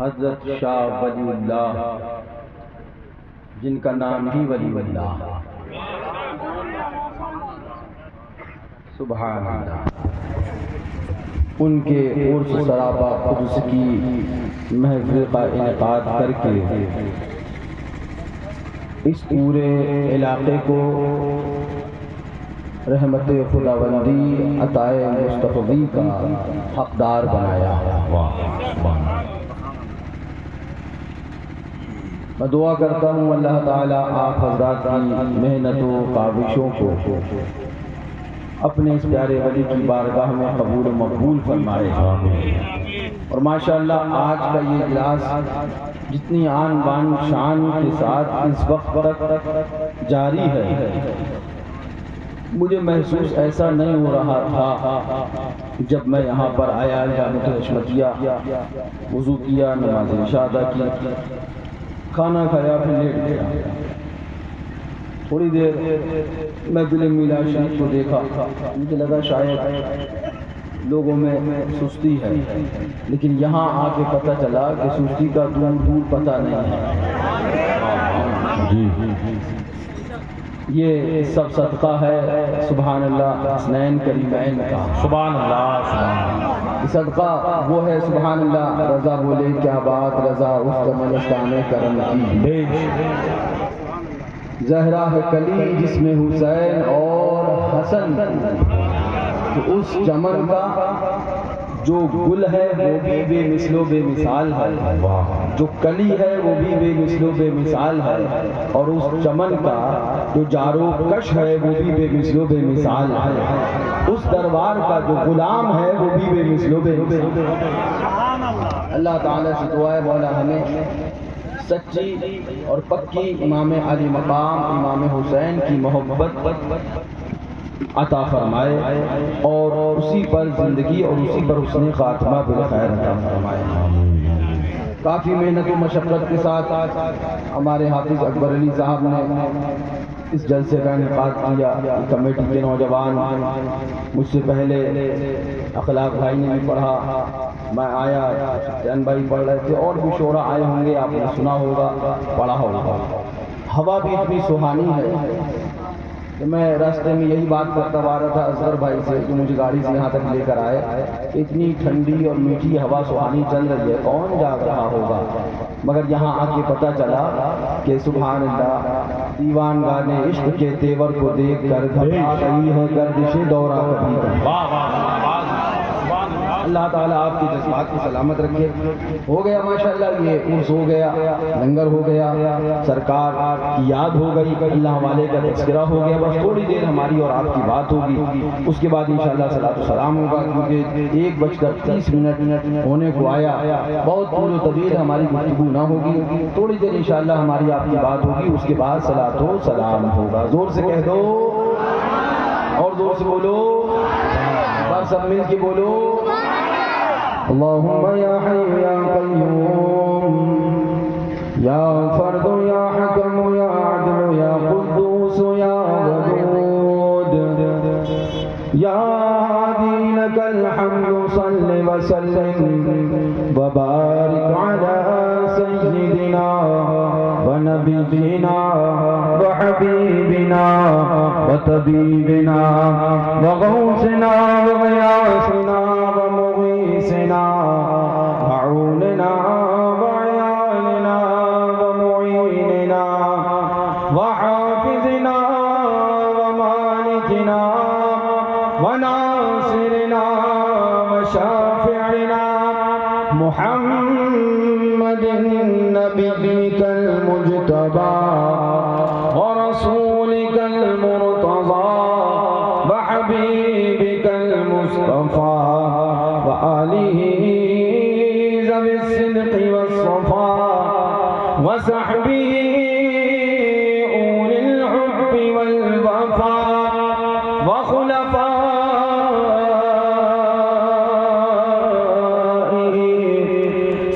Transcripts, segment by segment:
حضرت شاہ ولی اللہ، جن کا نام ہی ولی اللہ۔ سبحان اللہ۔ ان کے عرس سراپا قدس کی محفل کا انعقاد کر کے اس پورے علاقے کو رحمت خداوندی عطائے مستفیض کا حقدار بنایا۔ میں دعا کرتا ہوں اللہ تعالیٰ آپ حضرات کی محنت و کاوشوں کو اپنے اس پیارے ولی کی بارگاہ میں قبول و مقبول فرمائے۔ اور ماشاءاللہ آج کا یہ اجلاس جتنی آن بان شان کے ساتھ اس وقت تک جاری ہے، مجھے محسوس ایسا نہیں ہو رہا تھا جب میں یہاں پر آیا، جامعۃ حشمتیہ وضو کیا، نماز عشاء ادا کی، کھانا کھایا، پھر لیٹ گیا۔ تھوڑی دیر میں دل میلاد شریف کو دیکھا، مجھے لگا شاید لوگوں میں سستی ہے، لیکن یہاں آ کے پتہ چلا کہ سستی کا دور دور پتہ نہیں ہے۔ یہ سب صدقہ ہے سبحان اللہ حسنین کریمین کا۔ سبحان اللہ۔ صدقہ وہ ہے سبحان اللہ، رضا بولے کیا بات، رضا اس زمانستان کرم کی۔ زہرا ہے کلی جس میں حسین اور حسن، تو اس چمن کا جو گل ہے وہ بھی بے مثل و بے مثال ہے، جو کلی ہے وہ بھی بے مثل و بے مثال ہے، اور اس چمن کا جو جارو کش ہے وہ بھی بے مثل و بے مثال ہے، اس دربار کا جو غلام ہے وہ بھی بے مثل و بے مثال ہے۔ اللہ تعالیٰ سے دعا ہے مولا ہمیں سچی اور پکی امام علی مقام امام حسین کی محبت عطا فرمائے، اور اسی پر زندگی اور اسی پر حسن خاتمہ بالخیر عطا فرمائے۔ کافی محنت و مشقت کے ساتھ ہمارے حافظ اکبر علی صاحب نے اس جلسے کا انعقاد کیا۔ کمیٹی کے نوجوان مجھ سے پہلے اخلاق بھائی نے بھی پڑھا، میں آیا، جان بھائی پڑھ رہے تھے، اور بھی شعراء آئے ہوں گے، آپ نے سنا ہوگا، پڑھا ہوگا۔ ہوا بھی اتنی سہانی ہے کہ میں راستے میں یہی بات کرتا آ رہا تھا اصغر بھائی سے، جو مجھے گاڑی سے یہاں تک لے کر آئے، اتنی ٹھنڈی اور میٹھی ہوا سہانی چل رہی ہے، کون جاگ رہا ہوگا؟ مگر یہاں آ کے پتہ چلا کہ سبحان اللہ دیوان گانے عشق کے تیور کو دیکھ کر گھبرا رہی ہے گردش دورہ کبھی کبھی۔ اللہ تعالیٰ آپ کی جذبات کو سلامت رکھے۔ ہو گیا ماشاءاللہ، یہ عرس ہو گیا، لنگر ہو گیا، سرکار کی یاد ہو گئی، اللہ والے کا تذکرہ ہو گیا، بس تھوڑی دیر ہماری اور آپ کی بات ہوگی، اس کے بعد انشاءاللہ صلاۃ و سلام ہوگا، کیونکہ 1:30 ہونے کو آیا، بہت طول و طویل ہماری گفتگو نہ ہوگی، تھوڑی دیر انشاءاللہ ہماری آپ کی بات ہوگی، اس کے بعد صلاۃ و سلام ہوگا۔ زور سے کہہ دو اور زور سے بولو، بس سب مل کے بولو، اللہم یا حی یا قیوم یا فرد یا حکم یا عدل یا قدوس یا ودود یا ہادی لک الحمد صل وسلم وبارک علی سیدنا ونبینا وحبیبنا وطبیبنا وغوثنا وغیاثنا ومغیثنا وعوننا وعیاننا ومعیننا وحافظنا ومالکنا وناصرنا وشافعنا محمد نبیک المجتبی ورسولک المرتضی وحبیبک المصطفی وآلہ ذوی الصدق والصفا وصحبہ اولی الحب والوفا وخلفائہ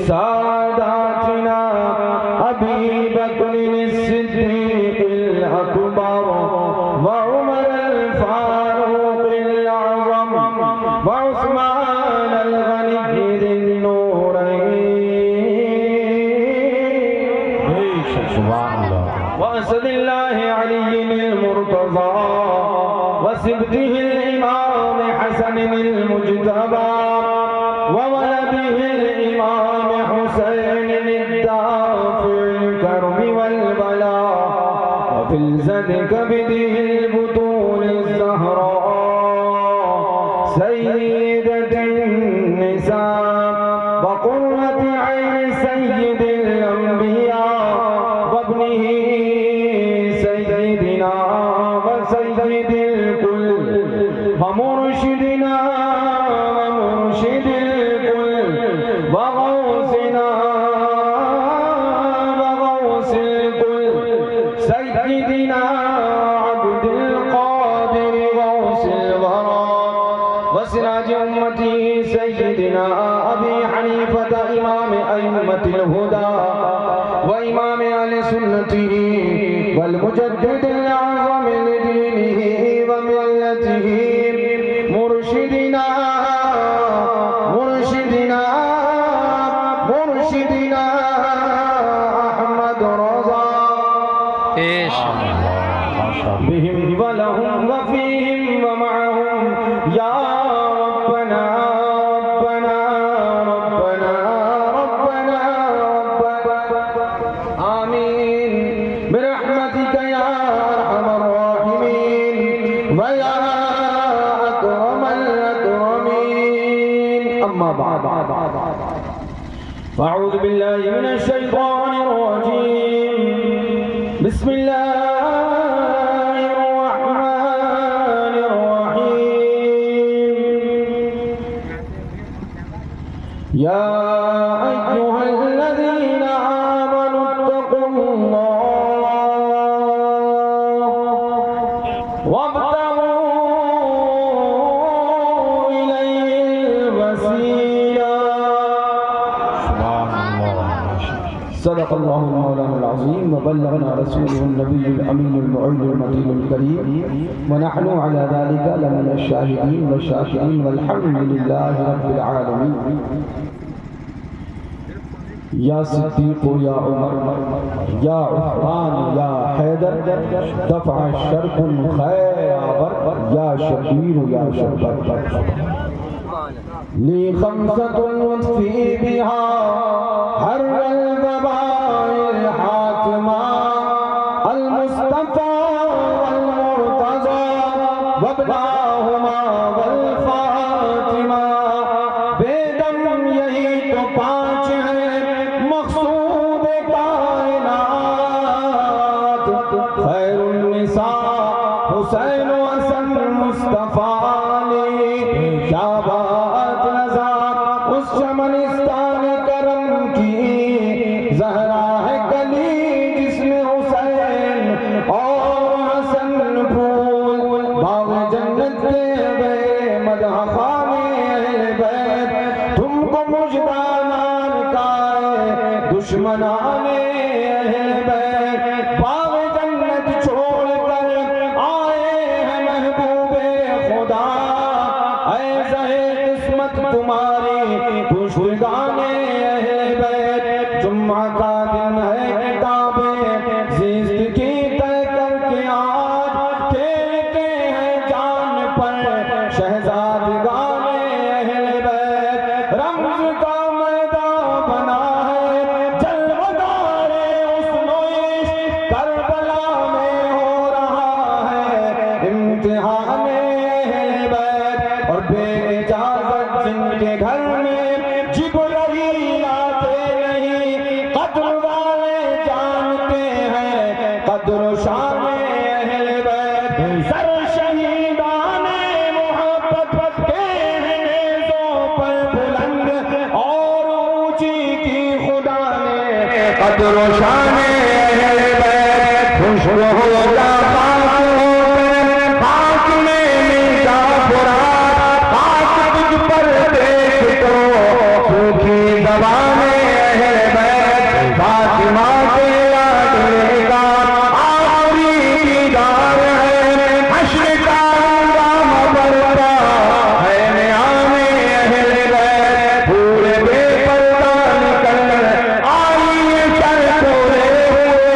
ساداتنا ابی بکر الصدیق الاکبر وعمر الفاروق الاعظم وعثمان الغنی ذی النورین سبحان اللہ وأسد الله علي المرتضى وسبته الإمام حسن المجتبى وولده الإمام حسين الدافع الكرب والبلاء وفلزة كبده البطول الزهراء سيدة النساء وقرة عين سيد الأنبياء وابنه سيدنا وسيد الكل ومرشدنا ومرشد الكل وغوثنا وغوث الكل سيدنا عبد القادر غوث الورى وسراج أمتي سيدنا أبي حنيفة إمام أئمة الهدى وإمام أهل سنته والمجدد الأعظم لدينه وملته مرشدنا مرشدنا مرشدنا أحمد رضا بهم ولهم وفيهم ومعهم يا ربنا ربنا ربنا ربنا ربنا آمين برحمتك يا أرحم الراحمين ويا أكرم الأكرمين أما بعد فأعوذ بالله من الشيطان الرجيم بسم الله الرحمن الرحيم يا أيها الذين آمنوا اتقوا الله وابتغوا إليه الوسيلة صدق الله مولانا العظيم وبلغنا رسوله النبي الأمين المعين المتين الكريم ونحن على ذلك لمن الشاهدين والشاكرين والحمد لله رب العالمين یا صدیق یا عمر یا عثمان یا حیدر دفع شرق خیر آور یا شبیر یا شبر لی خمسة لطفی بها حر الوباء الحاکمہ المصطفى والمرتضى وابناہما والفاطمہ بیدم یہی تو پانچ ہیں مقصود کائنات خیر النساء حسین و حسن مصطفیٰ علی کیا بات نظر اس چمنستان کرم کی زہرا ہے کلی جس میں حسین اور حسن پھول باغ جنت کے بے مدح خانے اہل بیت تم کو مجدانان کائے دشمنان اہل بیت باغ جنت چھوڑ کر آئے ہیں محبوب خدا اے زہر قسمت تمہاری پشتگان اہل بیت جمعہ کا دن ہے کتاب زیست کی طے کر کے آج کھیلتے ہیں جان پر شہزادگان اہل بیت رمز کا میدان بنا ہے جلوہ دار حسن و عشق کربلا میں ہو رہا ہے امتحان اہل بیت اور بے اجازت جن کے گھر میں جبرائیل آتے نہیں قدر والے جانتے ہیں قدر و شان اہل بیت سر شہیدان محبت کے ہیں نیزوں پر بلند اور اونچی کی خدا نے قدر و شان اہل بیت خوش ہو جا پاک ہو کر پاک میں میٹا فرات پاک تجھ پر دیکھ تو سوکھی زبان اہل بیت فاطمہ کے لاڈلے کا آخری دیدار ہے حشر کا ہنگام برپا ہے نیام اہل بیت پورے بے پردہ نکل آئیے سر پورے ہوئے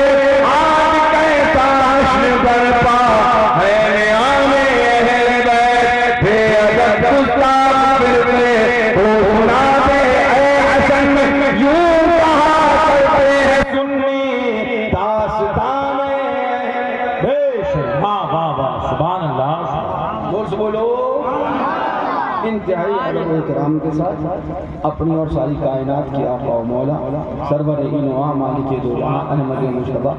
کرام کے ساتھ اپنی اور ساری کائنات کی آقا و مولا سرور انواع مالک دو جہاں احمد مجتبیٰ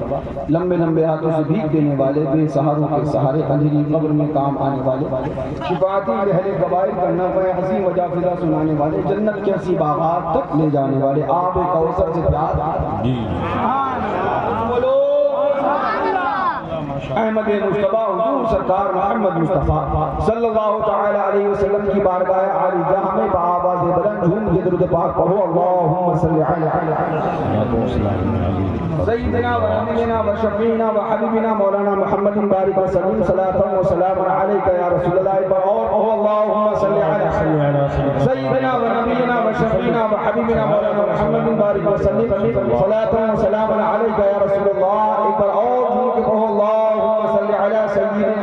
لمبے لمبے ہاتھوں سے بھیک دینے والے بے سہاروں کے سہارے اندھیری قبر میں کام آنے والے شفاعتی اہل قبائل کا نغمہ حسین و جافزہ سنانے والے جنت کے حسین باغات تک لے جانے والے آب کوثر سے پیار بولو احمد مجتبیٰ حضور سرکار محمد مصطفیٰ صلی اللہ تعالی علیہ وسلم کی بارگاہ عالی جہاں میں بآواز بلند جھوم کے درود پاک پڑھو اللہم صلی علی سیدنا و نبینا و شفیعنا و حبیبنا مولانا محمد بارک وسلم صلاۃ و سلام علیک یا رسول اللہ اور اللہم صلی علی سیدنا و نبینا و شفیعنا و حبیبنا مولانا محمد بارک وسلم صلاۃ و سلام علیک یا رسول اللہ اور اللہم صلی علی سیدنا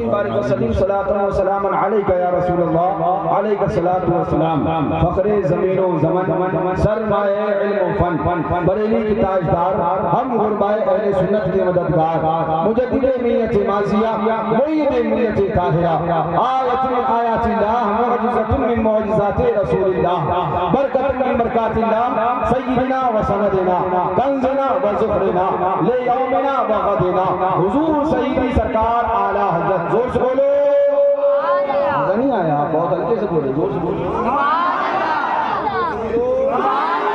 بارک وسلم صلاۃ و سلام علیک یا رسول اللہ علیک الصلاۃ والسلام فخر زمین و زمن سرمایہ علم و فن بریلی کی تاجدار ہم غربائے اہل سنت کے مددگار مجدد ملت ماضیہ معید ملت طاہرہ آیت من آیات اللہ معجزۃ من معجزات رسول اللہ برکت من برکات اللہ سیدنا و سندنا کنزنا و ذخرنا لیومنا و غدنا حضور سیدی سرکار اعلیٰ حضرت زور سے بولو مزہ نہیں آیا بہت ہلکے سے بولے زور سے بولو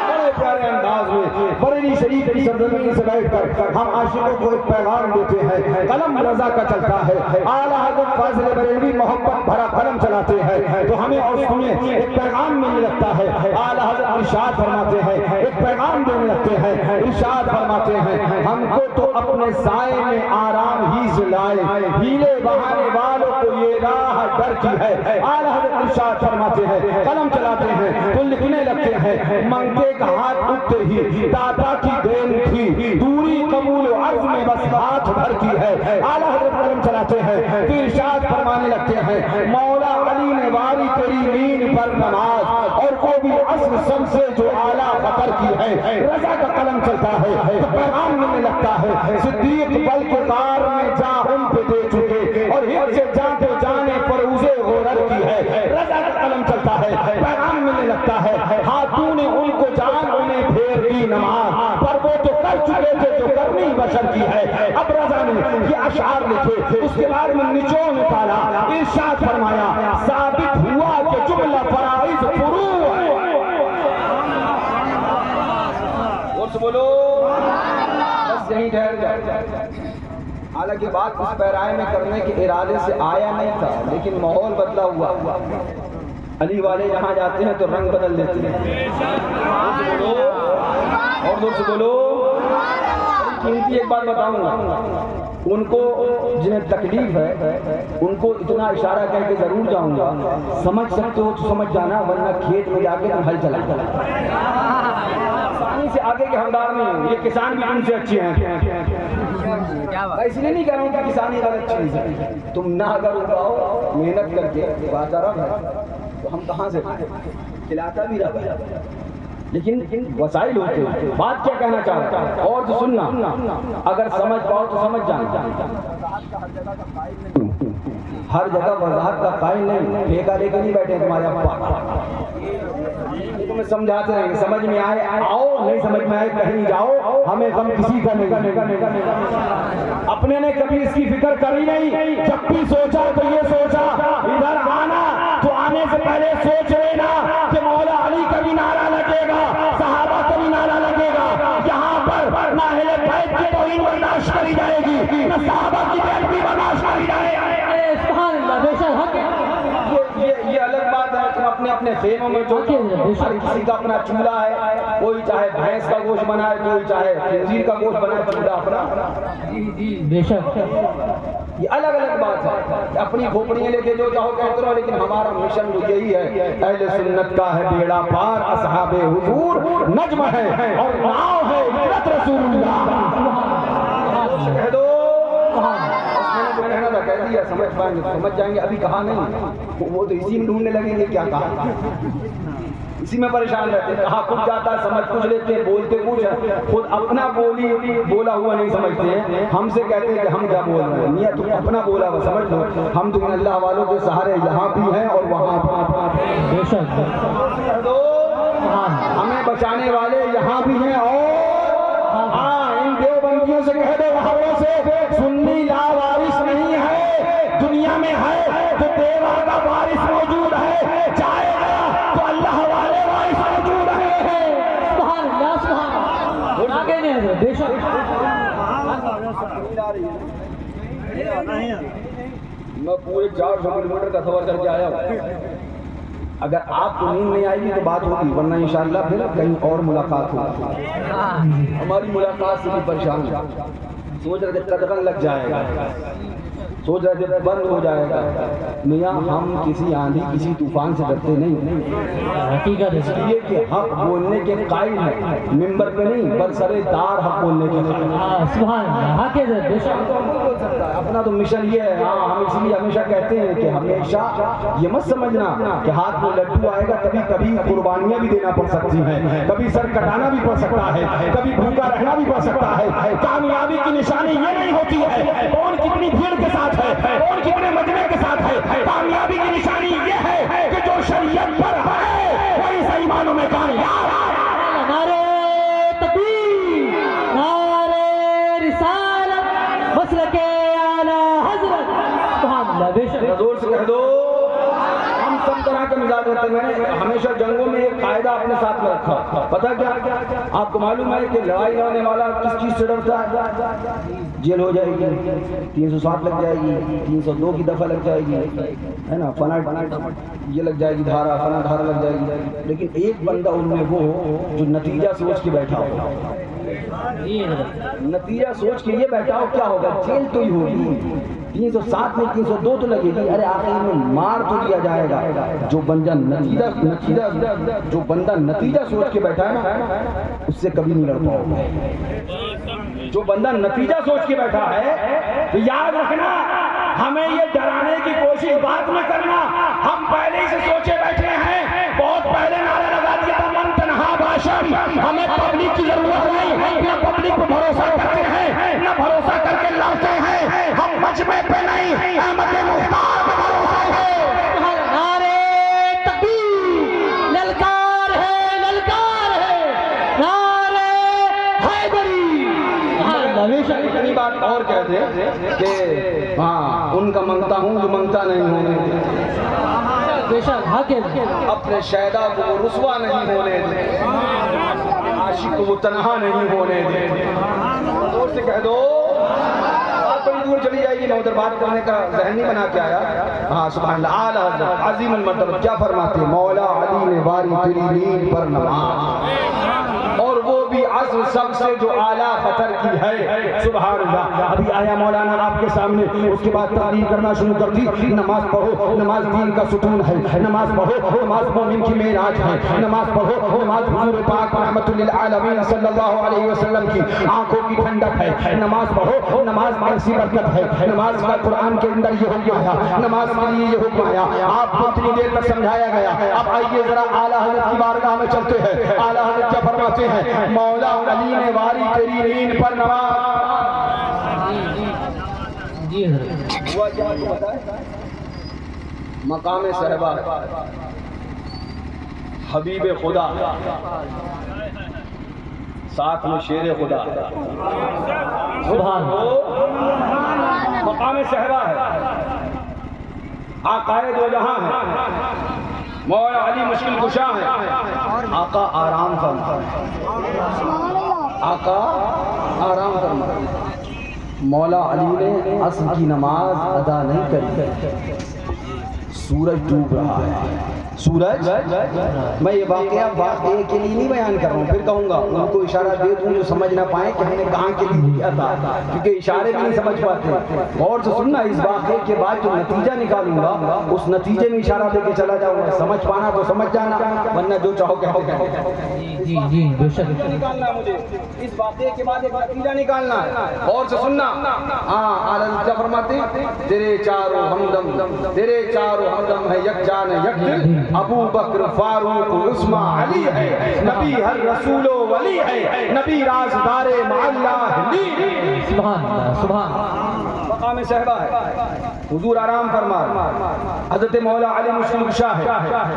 بڑے پیارے انداز میں بریلی شریف کی سرزمین سے بیٹھ کر ہم عاشقوں کو ایک پیغام دیتے ہیں قلم رضا کا چلتا ہے اعلیٰ حضرت فاضل بریلوی محبت بھرا قلم چلاتے ہیں تو ہمیں اور تمہیں ایک پیغام ملنے لگتا ہے اعلیٰ حضرت ارشاد فرماتے ہیں ایک پیغام دینے لگتے ہیں ارشاد فرماتے ہیں ہم کو تو اپنے سائے میں آرام ہی زلائے ہیلے بہانے والوں کو یہ راہ ڈر کی ہے اعلیٰ حضرت ارشاد فرماتے ہیں قلم چلاتے ہیں تو لکھنے لگتے ہیں منگتے کا ہاتھ اٹھتے ہی داتا کی دین تھی دوری قبول و عرض میں بس ہاتھ بھر کی ہے اعلیٰ حضرت قلم چلاتے ہیں تو ارشاد فرمانے لگتے ہیں مولا علی نے واری تیری مین پر نماز اور وہ بھی عصر سب سے جو اعلیٰ قطر کی ہے رضا کا قلم چلتا ہے تو پیغام ملنے لگتا ہے صدیق بل کے کار میں جا ہم پہ دے چکے اور ہر سے جان تو جانے پر اسے غورت کی ہے رضا کا قلم چلتا ہے پیغام ملنے لگتا ہے ہاتھوں نے ان کو جان انہیں پھیر دی نماز پر وہ تو کر چکے تھے جو کرنی بشر کی ہے اب رضا نے یہ اشعار لکھے اس کے بعد میں نچوڑ نکالا ارشاد فرمایا ثابت ہوا کہ جملہ فرائض فروع ہے اور سے بولو بس یہیں ٹھہر جائے حالانکہ بات اس پیرائے میں کرنے کے ارادے سے آیا نہیں تھا لیکن ماحول بدلا ہوا علی والے جہاں جاتے ہیں تو رنگ بدل دیتے ہیں اور دور سے بولو قیمتی ایک بات بتاؤں گا ان کو جنہیں تکلیف ہے ان کو اتنا اشارہ کہہ کے ضرور جاؤں گا سمجھ سکتے ہو تو سمجھ جانا ورنہ کھیت میں جا کے تم ہل چلا پانی سے آگے کے حمدار نہیں ہوں یہ کسان بھی ان سے اچھے ہیں اس لیے نہیں کہہ رہا ہوں کہ کسانی غلط چیز ہے تم نہ اگر اگاؤ محنت کر کے بات رہا ہے تو ہم کہاں سے کھلاتا بھی رہا لیکن وسائل ہوتے ہیں بات کیا کہنا چاہتا ہے اور تو سننا اگر سمجھ پاؤ تو سمجھ جانا ہر جگہ وضاحت کا قائل نہیں ٹھیکہ لے کے نہیں بیٹھے تمہارے ابا تمہیں سمجھاتے رہیں سمجھ میں آئے آؤ نہیں سمجھ میں آئے کہیں جاؤ ہمیں غم کسی کا نہیں اپنے نے کبھی اس کی فکر کری نہیں جب بھی سوچا تو یہ سوچا ادھر آنا تو آنے سے پہلے سوچ لینا کہ مولا علی کا بھی نعرہ لگے گا صحابہ کا بھی نعرہ لگے گا یہاں پر نہ اہل بیت کی توہین برداشت کری جائے گی نہ صحابہ کی بیعت بھی برداشت کری جائے گی سبحان اللہ بے شک حق یہ الگ بات ہے تم اپنے اپنے خیموں میں جو ہر کسی کا اپنا چولہا ہے کوئی چاہے بھینس کا گوشت بنائے کوئی چاہے خنزیر کا گوشت بنائے چولہا اپنا بے شک یہ الگ الگ بات ہے اپنی کھوپڑیاں لے کے جو چاہو کہتے رہو لیکن ہمارا مشن یہی ہے اہل سنت کا ہے بیڑا پار اصحاب حضور نجم ہے اور ناؤ ہے ہجرت رسول اللہ کہہ دو کہنا تھا کہہ دیا سمجھ پائیں گے سمجھ جائیں گے, ابھی کہا نہیں, وہ تو اسی میں ڈھونڈنے لگیں گے کیا کہا, اسی میں پریشان رہتے ہیں. کہا کچھ جاتا ہے سمجھ کچھ لیتے ہیں, بولتے کچھ, خود اپنا بولا ہوا نہیں سمجھتے ہیں, ہم سے کہتے ہیں کہ ہم کیا بول رہے ہیں. میاں تم اپنا بولا ہوا سمجھ لو, ہم تو اللہ والوں کے سہارے یہاں بھی ہیں اور وہاں بے شک ہمیں بچانے والے یہاں بھی ہیں. اور ہاں ان دیوبندیوں سے کہہ دو وہاں سے سنی لا وارث نہیں ہے, دنیا میں ہے تو دیوا کا وارث موجود ہے, چاہے گا تو اللہ والے وارث موجود ہے. سبحان اللہ سبحان اللہ. آگے نہیں حضرت بے شک. میں پورے 400 کلومیٹر کا سفر کر کے آیا ہوں. اگر آپ کو نیند نہیں آئے گی تو بات ہوگی, ورنہ انشاءاللہ پھر کہیں اور ملاقات ہوگی. ہماری ملاقات سے بھی پریشان ہے, سوچ رہے تھے قدغن لگ جائے گا, سوچ رہے تھے بند ہو جائے گا. میاں ہم کسی آندھی کسی طوفان سے ڈرتے نہیں, حقیقت ہے یہ کہ حق بولنے کے قائل ہیں, ممبر پہ نہیں برسرے دار حق بولنے کے قائل. سبحان اللہ. حق ہے بے شک. اپنا تو مشن یہ ہے. ہاں ہم اس لیے ہمیشہ کہتے ہیں کہ ہمیشہ یہ مت سمجھنا کہ ہاتھ میں لڈو آئے گا کبھی کبھی قربانیاں بھی دینا پڑ سکتی ہیں, کبھی سر کٹانا بھی پڑ سکتا ہے, کبھی بھوکا رہنا بھی پڑ سکتا ہے. کامیابی کی نشانی یہ نہیں ہوتی ہے کون کتنی بھیڑ کے ساتھ ہے, کون کتنے مجمع کے ساتھ ہے. کامیابی کی نشانی یہ ہے کہ جو شریعت پر ہے وہی صحیح معنوں میں کامیاب. نعرے تکبیر, نعرے رسالت, مسلک اعلی حضرت. سبحان اللہ بے شک. زور سے کہہ دو. ہم سب طرح کے مزاج رہتے ہیں. میں نے ہمیشہ جنگوں میں ایک قاعدہ اپنے ساتھ میں رکھا. پتہ کیا آپ کو معلوم ہے کہ لڑائی لڑنے والا کس چیز سے ڈرتا ہے؟ جیل ہو جائے گی, 307 لگ جائے گی, 302 کی دفعہ لگ جائے گی, ہے نا, فنا یہ لگ جائے گی دھارا, فنا دھارا لگ جائے گی. لیکن ایک بندہ ان میں وہ جو نتیجہ سوچ کے بیٹھا ہو, نتیجہ سوچ کے یہ بیٹھا ہو کیا ہوگا, جیل تو ہی ہوگی, 307 میں 302 تو لگے گی, ارے آخر میں مار تو دیا جائے گا. جو بندہ نتیجہ سوچ کے بیٹھا ہے نا اس سے کبھی نہیں لڑ پاؤ گا. جو بندہ نتیجہ سوچ کے بیٹھا ہے تو یاد رکھنا ہمیں یہ ڈرانے کی کوشش بعد میں کرنا, ہم پہلے ہی سے سوچے بیٹھے ہیں. بہت پہلے نعرہ لگا دیا تھا من تنہا باشم, ہمیں پبلک کی ضرورت نہیں, نہ پبلک پہ بھروسہ کرتے ہیں نہ بھروسہ کر کے لڑتے ہیں. ہم مجمع پہ نہیں احمد مختار پہ بھروسہ ہے. نعرے تکبیر, للکار ہے للکار ہے, نعرے حیدری. اتنی بات اور کہتے ہیں کہ ہاں ان کا منگتا ہوں جو منگتا نہیں ہونے دے, بے شک حق ہے. اپنے شیدا کو وہ رسوا نہیں ہونے دے, عاشق کو وہ تنہا نہیں ہونے دے. زور سے کہہ دو. بات بڑی دور چلی جائے گی, میں ادھر بات کرنے کا ذہن نہیں بنا کے آیا. ہاں سبحان اللہ. اعلیٰ حضرت عظیم المرتبہ کیا فرماتے ہیں, مولا علی نے واری تیری نیند پر نماز, اور وہ بھی عصر سب سے جو اعلیٰ خطر کی ہے. سبحان اللہ. ابھی آیا مولانا آپ کے سامنے, اس کے بعد تقریر کرنا شروع کر دی. نماز پڑھو, نماز دین کا ستون ہے. نماز پڑھو, نماز مومن کی معراج ہے. نماز پڑھو, نماز حضور پاک رحمت للعالمین صلی اللہ علیہ وسلم کی آنکھوں کی ٹھنڈک ہے. نماز پڑھو, نماز ایسی برکت ہے. نماز کا قرآن کے اندر یہ حکم آیا, نماز کے لیے یہ حکم آیا. آپ کو اتنی دیر تک سمجھایا گیا. اب آئیے ذرا اعلیٰ حضرت کی بارگاہ میں چلتے ہیں. اعلیٰ حضرت کیا فرماتے ہیں, مولا علی نے واری تیری نیند پر نماز. جی حضرت. ہوا کیا آپ کو پتہ ہے, مقام صحبہ حبیب خدا ساتھ میں شیر خدا, سبحان مقام صحبہ ہے, آقا دو جہاں ہے, مولا علی مشکل کشا ہے. آقا آرام فرما, آقا آرام فرما. مولا علی نے عصر کی نماز ادا نہیں کری, سورج ڈوب رہا ہے, سورج میں یہ واقعے کے لیے نہیں بیان کر رہا ہوں، پھر کہوں گا ان کو اشارہ دے دوں جو سمجھ نہ پائیں کہ ہم نے کہاں کے لیے کیا تھا، کیونکہ اشارے بھی نہیں سمجھ پاتے. اور سے سننا، اس واقعے کے بعد جو نتیجہ نکالوں گا اس نتیجے میں اشارہ دے کے چلا جاؤں گا. سمجھ پانا تو سمجھ جانا، ورنہ جو چاہو کہتے ہیں. جی جی بے شک نکالنا مجھے اس واقعے کے بعد ایک نتیجہ نکالنا ہے. اور سے سننا، ہاں اعلیٰ فرماتے تیرے چاروں ہمدم، تیرے چاروں ہمدم ہے یک جان یک دل، ابو بکر فاروق عثمان علی ہے، نبی ہر رسول و ولی ہے، نبی رازدار معلّہ لی. سبحان اللہ سبحان اللہ. مقام صحبہ ہے، حضور آرام فرما. حضرت مولا علی مشکل کشا ہے،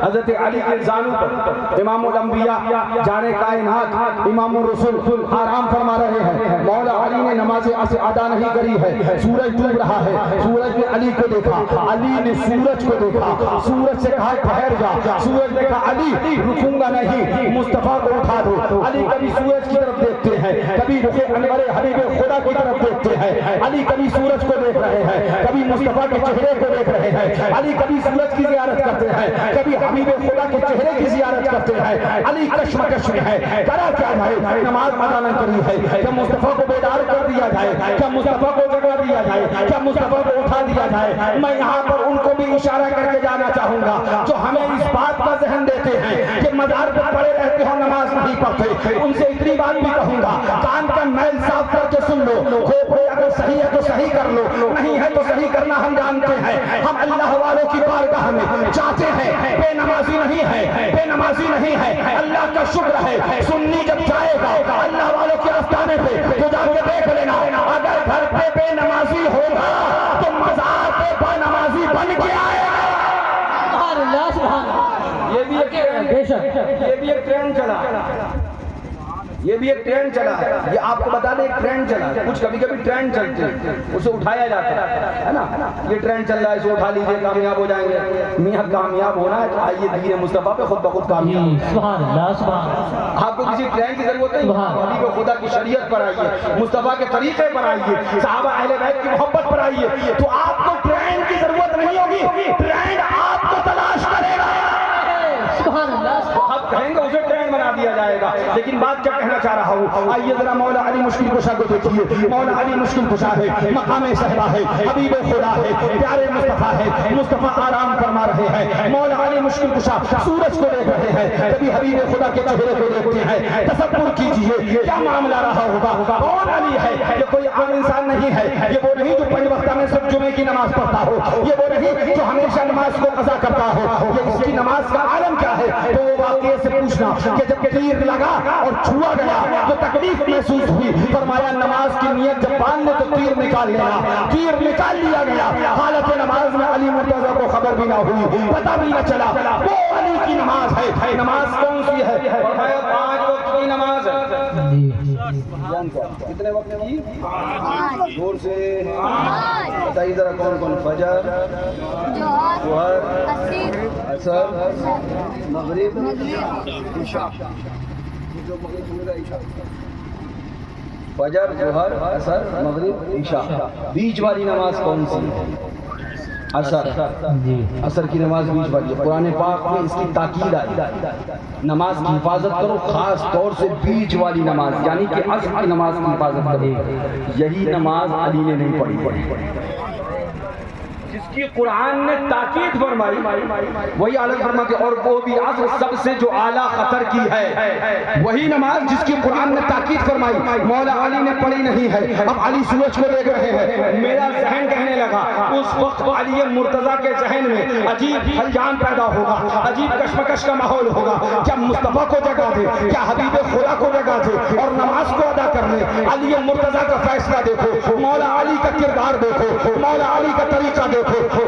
حضرت علی کے زانو پر امام الانبیاء جان کائنات امام الرسول آرام فرما رہے ہیں. مولا علی نے نماز ادا نہیں کری ہے، سورج ڈوب رہا ہے، سورج نے علی کو دیکھا، علی نے سورج کو دیکھا، سورج سے کہا ٹھہر جا. سورج نے کہا علی رکوں گا نہیں، مصطفیٰ کو اٹھا دو. علی کبھی سورج کی طرف دیکھتے ہیں، کبھی رخ انور حبیب خدا کی طرف دیکھتے ہیں. علی کبھی سورج کو دیکھ رہے ہیں، کبھی مصطفیٰ کے چہرے کو دیکھ رہے ہیں. علی کبھی سورج کی زیارت کرتے ہیں، کبھی حبیب خدا کے چہرے کی زیارت کرتے ہیں. علی کشمکش میں ہے، کرا کیا جائے؟ نماز ادا نہ کری ہے، کیا مصطفیٰ کو بیدار کر دیا جائے؟ کیا مصطفیٰ کو جگا دیا جائے؟ کیا مصطفیٰ کو اٹھا دیا جائے؟ میں یہاں پر ان کو بھی اشارہ کر کے جانا چاہوں گا جو ہمیں اس بات کا ذہن دیتے ہیں کہ مزار پر پڑے رہتے ہو، نماز نہیں پڑھتے. ان سے اتنی بات بھی کہوں گا، کان کا میل صاف کر کے سن لو. کھوپڑے اگر صحیح ہے تو صحیح کر لو، نہیں ہے تو صحیح کرنا ہم جانتے ہیں. ہم اللہ والوں کی بارگاہ میں چاہتے ہیں، بے نمازی نہیں ہے، بے نمازی نہیں ہے. اللہ کا شکر ہے، سنی جب جائے گا اللہ والوں کے آستانے پہ تو جا کے دیکھ لینا، اگر گھر پہ بے نمازی ہوگا تو مزار پہ بے نمازی بن کے آئے گا. سبحان اللہ سبحان اللہ. یہ بھی ایک بے شک یہ بھی ایک ٹرینڈ چلا، یہ بھی ایک ٹرینڈ چلا ہے. یہ آپ کو بتا دیں ایک ٹرینڈ چلا ہے. کچھ کبھی کبھی ٹرینڈ چلتے ہیں، اسے اٹھایا جاتا ہے نا. یہ ٹرینڈ چل رہا ہے، اسے اٹھا لیجئے کامیاب ہو جائیں گے. میاں کامیاب ہونا ہے تو آئیے دین مصطفیٰ پہ خود بخود کامیاب. سبحان اللہ سبحان اللہ. آپ کو کسی ٹرینڈ کی ضرورت نہیں، نبی کو خدا کی شریعت پر آئیے، مصطفیٰ کے طریقے پر آئیے، صحابہ اہل بیت کی محبت پر آئیے، تو آپ کو ٹرینڈ کی ضرورت نہیں ہوگی، ٹرینڈ آپ کو تلاش کرے گا. سبحان اللہ. آپ کہیں گے اسے ٹرینڈ بنا دیا جائے گا. لیکن بات کیا کہنا چاہ رہا ہوں، آئیے ذرا مولا علی مشکل کشا کو دیکھیے. مولا علی مشکل کشا ہے، مقام صحبہ ہے، حبیب خدا ہے، پیارے مصطفیٰ ہے. مصطفیٰ آرام فرما رہے ہیں. مولا علی مشکل کشا سورج کو دیکھ رہے ہیں، کبھی حبیب خدا کے چہرے کو دیکھتے ہیں. تصور کیجئے کیا معاملہ رہا ہوگا. کون علی ہے؟ یہ کوئی عام انسان نہیں ہے. یہ وہ نہیں جو 5 وقت میں صرف جمعے کی نماز پڑھتا ہو. یہ وہ نہیں جو ہمیشہ نماز کو قضا کرتا ہو. یہ اس کی نماز کا عالم کیا ہے؟ تو وہ واقعے سے پوچھنا کہ جب تیر لگا اور چھوا گیا تو تکلیف محسوس ہوئی. فرمایا نماز کی نیت جب باندھ لے تو تیر نکال لینا. تیر نکال لیا گیا. حالت نماز میں علی مرتضیٰ کو خبر بھی نہ ہوئی، پتہ بھی نہ چلا. وہ علی کی نماز ہے. نماز کون سی ہے؟ فرمایا 5 وقت کی نماز ہے. کتنے وقت کی؟ زور سے بتائیے ذرا کون کون. فجر، ظہر، عصر، مغرب، عشاء. فجر، ظہر، عصر، مغرب، عشاء. بیچ والی نماز کون سی؟ عصر. عصر کی نماز بیچ والی. قرآن پاک میں اس کی تاکید آئی، نماز کی حفاظت کرو، خاص طور سے بیچ والی نماز، یعنی کہ عصر کی نماز کی حفاظت کرو. یہی نماز علی نے نہیں پڑھی، جس کی قرآن نے تاکید فرمائی. وہی اعلیٰ فرما کے اور وہ بھی عصر سب سے جو اعلیٰ خطر کی ہے. وہی نماز جس کی قرآن نے تاکید فرمائی مولا علی نے پڑھی نہیں ہے. اب علی سورج کو دیکھ رہے ہیں. میرا ذہن کہنے لگا اس وقت علی مرتضیٰ کے ذہن میں عجیب ہلچال پیدا ہوگا، عجیب کشمکش کا ماحول ہوگا. کیا مصطفیٰ کو جگا دے، کیا حبیب خدا کو جگا دے اور نماز کو ادا کر لے. علی مرتضیٰ کا فیصلہ دیکھو، مولا علی کا کردار دیکھو، مولا علی کا طریقہ دیکھو.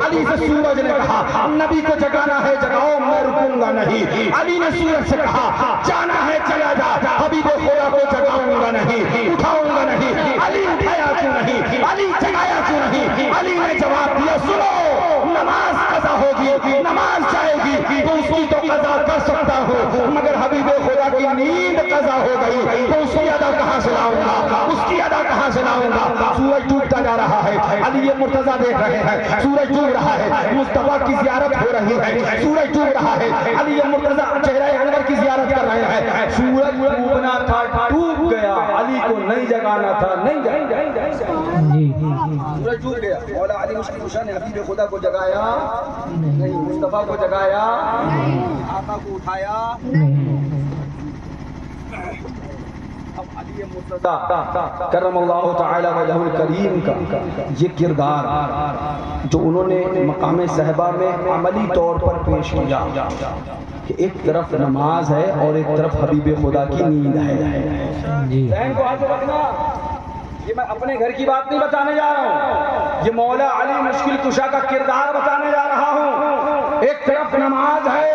علی سے سورج نے کہا نبی کو جگانا ہے جگاؤ، میں رکوں گا نہیں. علی نے سورج سے کہا جانا ہے چلا جا، حبیب خدا کو جگاؤں گا نہیں، اٹھاؤں گا نہیں. علی اٹھایا کیوں نہیں؟ علی جگایا کیوں نہیں؟ علی نے جواب دیا سنو، نماز قضا ہوگی، نماز جائے گی تو اس کی تو قضا کر سکتا ہوں، مگر حبیب خدا کی نیند قضا ہو گئی تو اس کی ادا کہاں سے لاؤں گا، اس کی ادا کہاں سے لاؤں گا؟ سورج ڈوبتا جا رہا ہے، علی مرتضیٰ دیکھ رہے ہیں سورج ڈوب رہا ہے، مصطفیٰ کی زیارت ہو رہی ہے، سورج ڈوب رہا ہے، علی مرتضیٰ چہرہ انور کی زیارت کر رہے ہیں، سورج ڈوبنا تھا ڈوب گیا، علی کو نہیں جگانا تھا نہیں جگایا، سورج ڈوب گیا، مولا علی مشکل کشا نے حبیب خدا کو جگایا نہیں، مصطفیٰ کو جگایا، آقا کو اٹھایا، اب علی مرتضیٰ کرم اللہ تعالی وجہ الکریم کا یہ کردار جو انہوں نے مقام صحبہ میں عملی طور پر پیش کیا کہ ایک طرف نماز ہے اور ایک طرف حبیب خدا کی نیند ہے، ذہن کو حاضر رکھنا، یہ میں اپنے گھر کی بات نہیں بتانے جا رہا ہوں، یہ مولا علی مشکل کشا کا کردار بتانے جا رہا ہوں، ایک طرف نماز ہے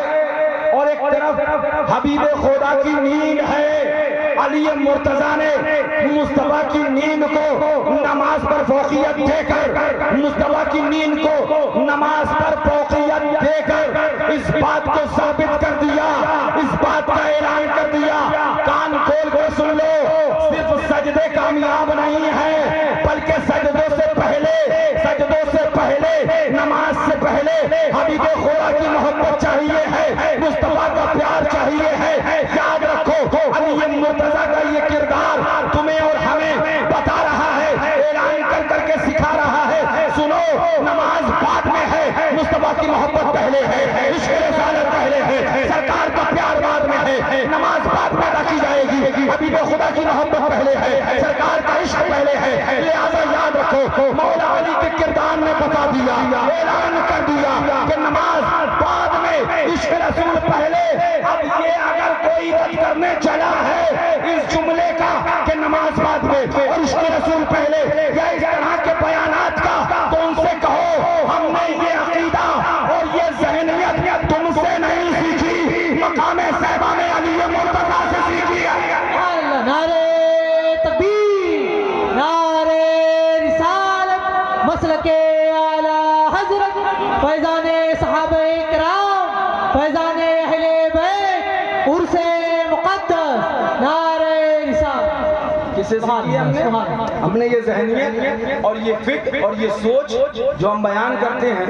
اور ایک طرف حبیب خدا کی نیند ہے، علی مرتضیٰ نے مصطفیٰ کی نیند کو نماز پر فوقیت دے کر، مصطفیٰ کی نیند کو نماز پر فوقیت دے کر اس بات کو ثابت کر دیا، اس بات کا اعلان کر دیا، کان کھول کے سن لو، صرف سجدے کامیاب نہیں ہیں بلکہ سجدوں سے پہلے نماز سے پہلے حبیب خدا کی محبت چاہیے ہے، مصطفیٰ کا پیار چاہیے ہے، یاد رکھو علی مرتضیٰ کا یہ کردار تمہیں اور ہمیں بتا رہا ہے، اعلان کر کے سکھا رہا ہے، سنو نماز بعد میں ہے، مصطفیٰ کی محبت پہلے ہے، عشق رسالت پہلے ہے، سرکار کا پیار بعد میں ہے، نماز بعد میں ادا کی جائے گی، حبیب خدا کی محبت پہلے ہے، سرکار کا عشق پہلے ہے، لہذا یاد رکھو مولا علی کے کردار نے بتا دیا، اعلان کر دیا کہ نماز بعد میں عشق رسول پہلے، اب یہ اگر کوئی رد کرنے چلا ہے اس جملے کا کہ نماز بعد میں اور عشق رسول پہلے یا اس طرح کے بیانات کا، تو ان سے کہو ہم نے یہ عقیدہ اور یہ ذہنیت تم سے نہیں سیکھی، مقام صحبہ میں علی مرتضیٰ سے سیکھی ہے۔ نعرہ تکبیر، نعرہ رسالت، مسلک اعلی حضرت، فیضان صحابہ کرام، فیضان اہل بیت، عرس مقدس، نعرہ رسالت۔ کسے سیکھی ہم نے یہ ذہنیت اور یہ فکر اور یہ سوچ جو ہم بیان کرتے ہیں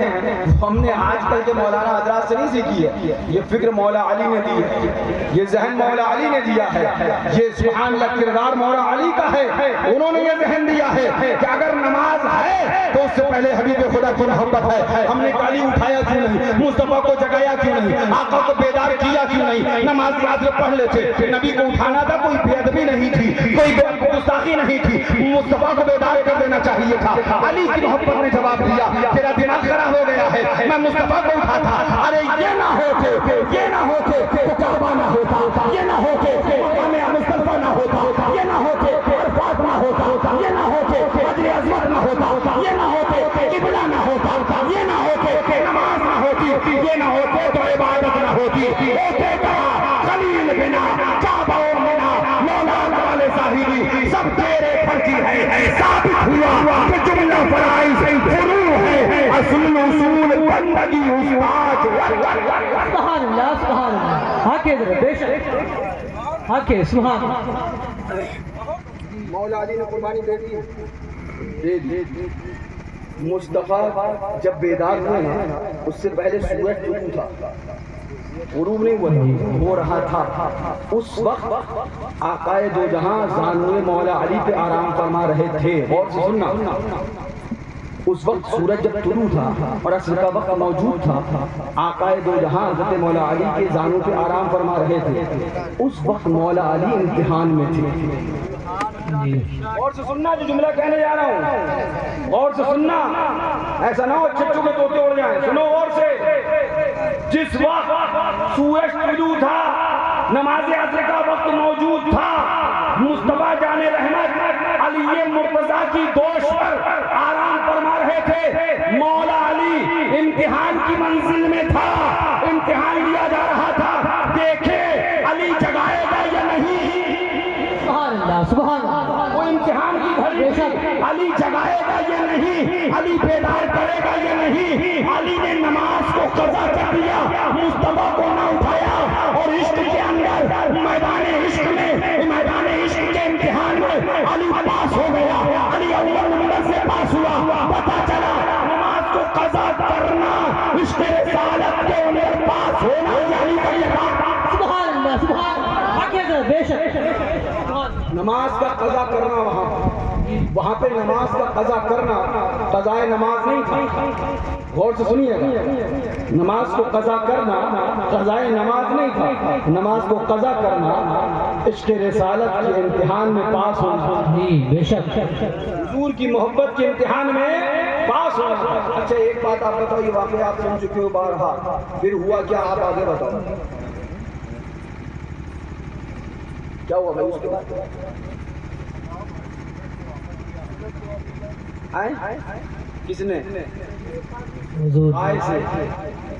وہ ہم نے آج کل کے مولانا حضرات سے نہیں سیکھی ہے، یہ فکر مولا علی نے دی ہے، یہ ذہن مولا علی نے دیا ہے، یہ سبحان اللہ کردار مولا علی کا ہے، انہوں نے یہ ذہن دیا ہے کہ اگر نماز ہے تو اس سے پہلے حبیب خدا کی محبت ہے، ہم نے علی اٹھایا کیوں نہیں، مصطفیٰ کو جگایا کیوں نہیں، آقا کو بیدار کیا کیوں نہیں، نماز یاد پڑھ لیتے، نبی کو اٹھانا تھا، کوئی بے ادبی نہیں تھی، کوئی گستاخی نہیں تھی، مصطفیٰ کو بیدار کر دینا چاہیے تھا، علی کی محبت نے جواب دیا، تیرا دماغ خراب ہو گیا ہے، میں مصطفیٰ کو اٹھاتا، ارے یہ نہ ہوتے تو کعبہ نہ ہوتا، یہ نہ ہوتے مقام مصطفیٰ نہ ہوتا، یہ نہ ہوتے عرفات نہ ہوتا، یہ نہ ہوتے حجر عظمت نہ ہوتا، یہ نہ ہوتے قبلہ نہ ہوتا، یہ نہ ہوتے نماز نہ ہوتی، یہ نہ ہوتے تو عبادت نہ ہوتی، ہوتے کہا خلیل بنا کعبہ و منا مولانا والے صاحبی سب تیرے پر کی ہے، ثابت ہوا کہ جملہ فرائض فروع ہے، اصل اصول بندگی استاد۔ سبحان اللہ، سبحان اللہ، حق حضرت، بے شک حق ہے، سبحان اللہ۔ مولا علی نے قربانی دے دی، مصطفیٰ جب بیدار ہوئے نا اس سے پہلے سورج ڈوب تھا، غروب نہیں ہو رہا تھا، اس وقت آقائے دو جہاں زانوے مولا علی پہ آرام فرما رہے تھے، غور سے سننا، اس وقت سورج جب طلوع تھا اور عصر کا وقت موجود تھا، آقائے دو جہاں حضرت مولا علی کے زانوں پہ آرام فرما رہے تھے، اس وقت مولا علی امتحان میں تھے۔ غور سے سننا جو جملہ کہنے جا رہا ہوں، غور سے سننا، ایسا نہ ہو چچو کے طوطے اڑ جائیں، سنو غور سے۔ جس وقت سورج طلوع تھا، نماز عصر کا وقت موجود تھا، مصطفیٰ جان رحمت علی مرتضیٰ کی دوش پر آرام فرما رہے تھے، مولا علی امتحان کی منزل میں تھا، امتحان لیا جا رہا تھا، دیکھے علی جگائے گا یا نہیں، سبحان اللہ، سبحان اللہ، وہ امتحان کی گھڑی علی علی جگائے گا یا نہیں، علی بیدار کرے گا یا نہیں، علی نے نماز کو قضا کر دیا، مصطفیٰ کو نہ اٹھایا، اور عشق کے اندر میدان عشق کے امتحان میں علی پاس ہو گیا، علی اول نمبر سے پاس ہوا، پتا چلا نماز کو قضا کرنا عشق رسالت کے اندر پاس ہونا یعنی سبحان اللہ سبحان اللہ، حق ہے بے شک، نماز کا قضا کرنا، وہاں پہ نماز کا قضا کرنا قضائے نماز نہیں تھا، غور سے سنیے گا، نماز کو قضا کرنا قضائے نماز نہیں تھا، نماز کو قضا کرنا عشق رسالت کے امتحان میں پاس ہونا، جی بے شک، حضور کی محبت کے امتحان میں پاس ہونا۔ اچھا ایک بات آپ بتاؤ، یہ واقعہ آپ سن چکے ہو بارہا، پھر ہوا کیا آپ آگے بتاؤ، کیا ہوا بھائی اس کے بعد؟ کس نے حضور آئے سے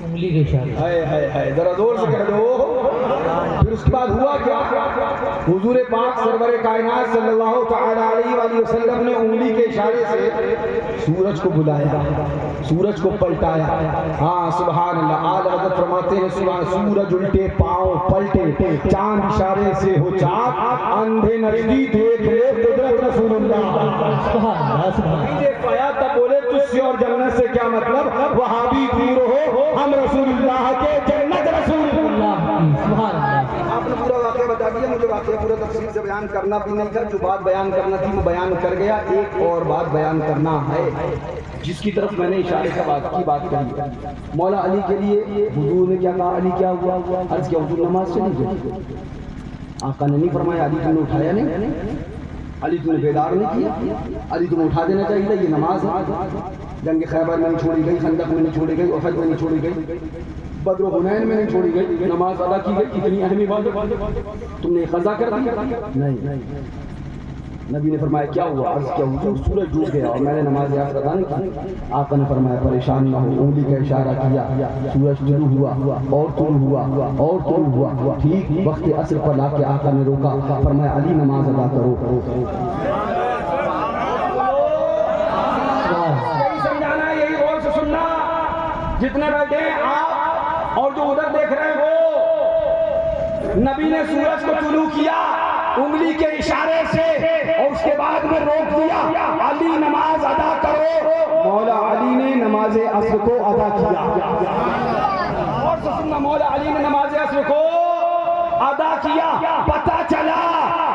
انگلی کے اشارے، ذرا زور سے کہہ دو، پھر اس کے بعد ہوا کیا؟ حضور پاک سرور کائنات صلی اللہ تعالی علیہ وآلہ وسلم نے انگلی کے اشارے سے سورج کو بلایا، سورج کو پلٹایا، ہاں سبحان اللہ، اعلیٰ حضرت فرماتے ہیں سورج الٹے پاؤں پلٹے، چاند اشارے سے ہو چاک، اندھے نزدی دیکھ لے قدرت رسول اللہ، سبحان اللہ سبحان اللہ، دیکھ پایا تب بولے تجھ سے اور جنت سے کیا مطلب، وہاں بھی دور ہو ہم رسول اللہ کے، جنت رسول اللہ، سبحان اللہ، آپ نے پورا واقعہ بتا دیا، مجھے واقعہ پورا تفصیل سے بیان کرنا بھی نہیں تھا، جو بات بیان کرنا تھی وہ بیان کر گیا، ایک اور بات بیان کرنا ہے جس کی طرف میں نے اشارے سے بات کری، مولا علی کے لیے حضور نے کیا کہا، علی کیا ہوا، عرض کیا حضور نماز چلی گئی، آقا نے نہیں فرمایا علی تم نے اٹھایا نہیں، علی تم نے بیدار نہیں کیا، علی تمہیں اٹھا دینا چاہیے تھا، یہ نماز ہے، جنگ خیبر میں نہیں چھوڑی گئی، خندق میں نہیں چھوڑی گئی، احد میں نہیں چھوڑی گئی، بدر و حنین میں نہیں چھوڑی گئی، نماز ادا کی گئی، اتنی اہم عبادت تم نے قضا کر دی، نہیں، نبی نے فرمایا کیا ہوا، عرض کیا حضور سورج ڈوب گیا اور میں نے نماز یاد ادا نہیں کی، آقا نے فرمایا پریشان نہ ہو، انگلی کا اشارہ کیا، سورج طلوع ہوا اور طلوع ہوا اور طلوع ہوا، ٹھیک وقت عصر پر لا کے آقا نے روکا، فرمایا علی نماز ادا کرو، یہی سمجھانا، یہی غور سے سننا، جتنے بیٹھے ہیں آپ اور جو ادھر دیکھ رہے ہیں وہ، نبی نے سورج کو طلوع کیا انگلی کے اشارے سے اور اس کے بعد میں روک دیا، علی نماز ادا کرو، مولا علی نے نماز عصر کو ادا کیا، اور سننا، مولا علی نے نماز عصر کو ادا کیا، پتہ چلا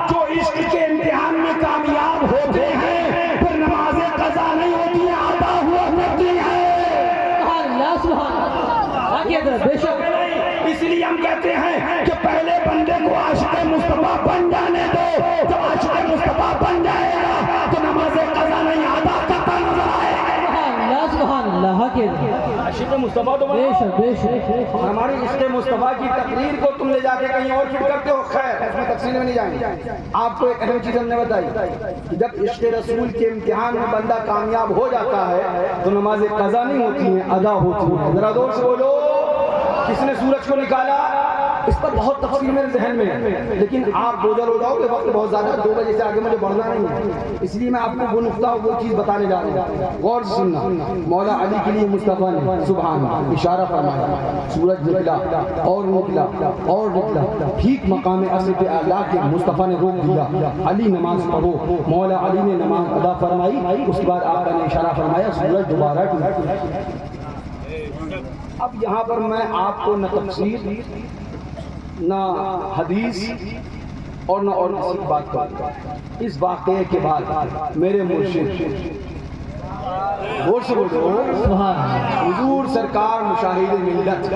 جو عشق کے امتحان میں کامیاب ہوتے ہیں پھر نماز قضا نہیں ہوتی ہیں، ادا ہوا کرتی ہیں، سبحان اللہ سبحان اللہ، حق ہے بے شک، اس لیے ہم کہتے ہیں کہ پہلے بندے کو عاشق مصطفیٰ بن جانے دو، جب عاشق مصطفیٰ بن جائے گا تو نماز قضا نہیں ادا کرتا نظر آئے گا، سبحان اللہ، حق ہے عاشق مصطفیٰ تو بے شک بے شک، ہماری عشق مصطفیٰ کی تقریر کو تم لے جا کے کہیں اور فٹ کرتے ہو، خیر اس میں تفصیل میں نہیں جائیں گے، آپ کو ایک اہم چیز ہم نے بتائی کہ جب عشق رسول کے امتحان میں بندہ کامیاب ہو جاتا ہے تو نماز قضا نہیں ہوتی ہیں، ادا ہوتی ہیں، ذرا زور سے بولو، کس نے سورج کو نکالا، اس پر بہت تفصیل میرے ذہن میں ہے، لیکن آپ بوجھل ہو جاؤ گے، وقت بہت زیادہ، 2 بجے سے آگے مجھے بڑھنا نہیں ہے، اس لیے میں آپ کو وہ نقطہ وہ چیز بتانے جا رہا ہوں، غور سے سننا، مولا علی کے لیے مصطفیٰ نے سبحان اللہ اشارہ فرمایا، سورج نکلا اور نکلا اور نکلا، ٹھیک مقام عصر پہ لا کے مصطفیٰ نے روک دیا، علی نماز پڑھو، مولا علی نے نماز ادا فرمائی، اس کے بعد آپ نے اشارہ فرمایا، سورج دوبارہ ٹوٹا۔ اب یہاں پر میں آپ کو نہ تفسیر نہ حدیث اور نہ اور کسی بات کروں، اس واقعے کے بعد میرے مرشد غور سے بولو، حضور سرکار مشاہد ملت،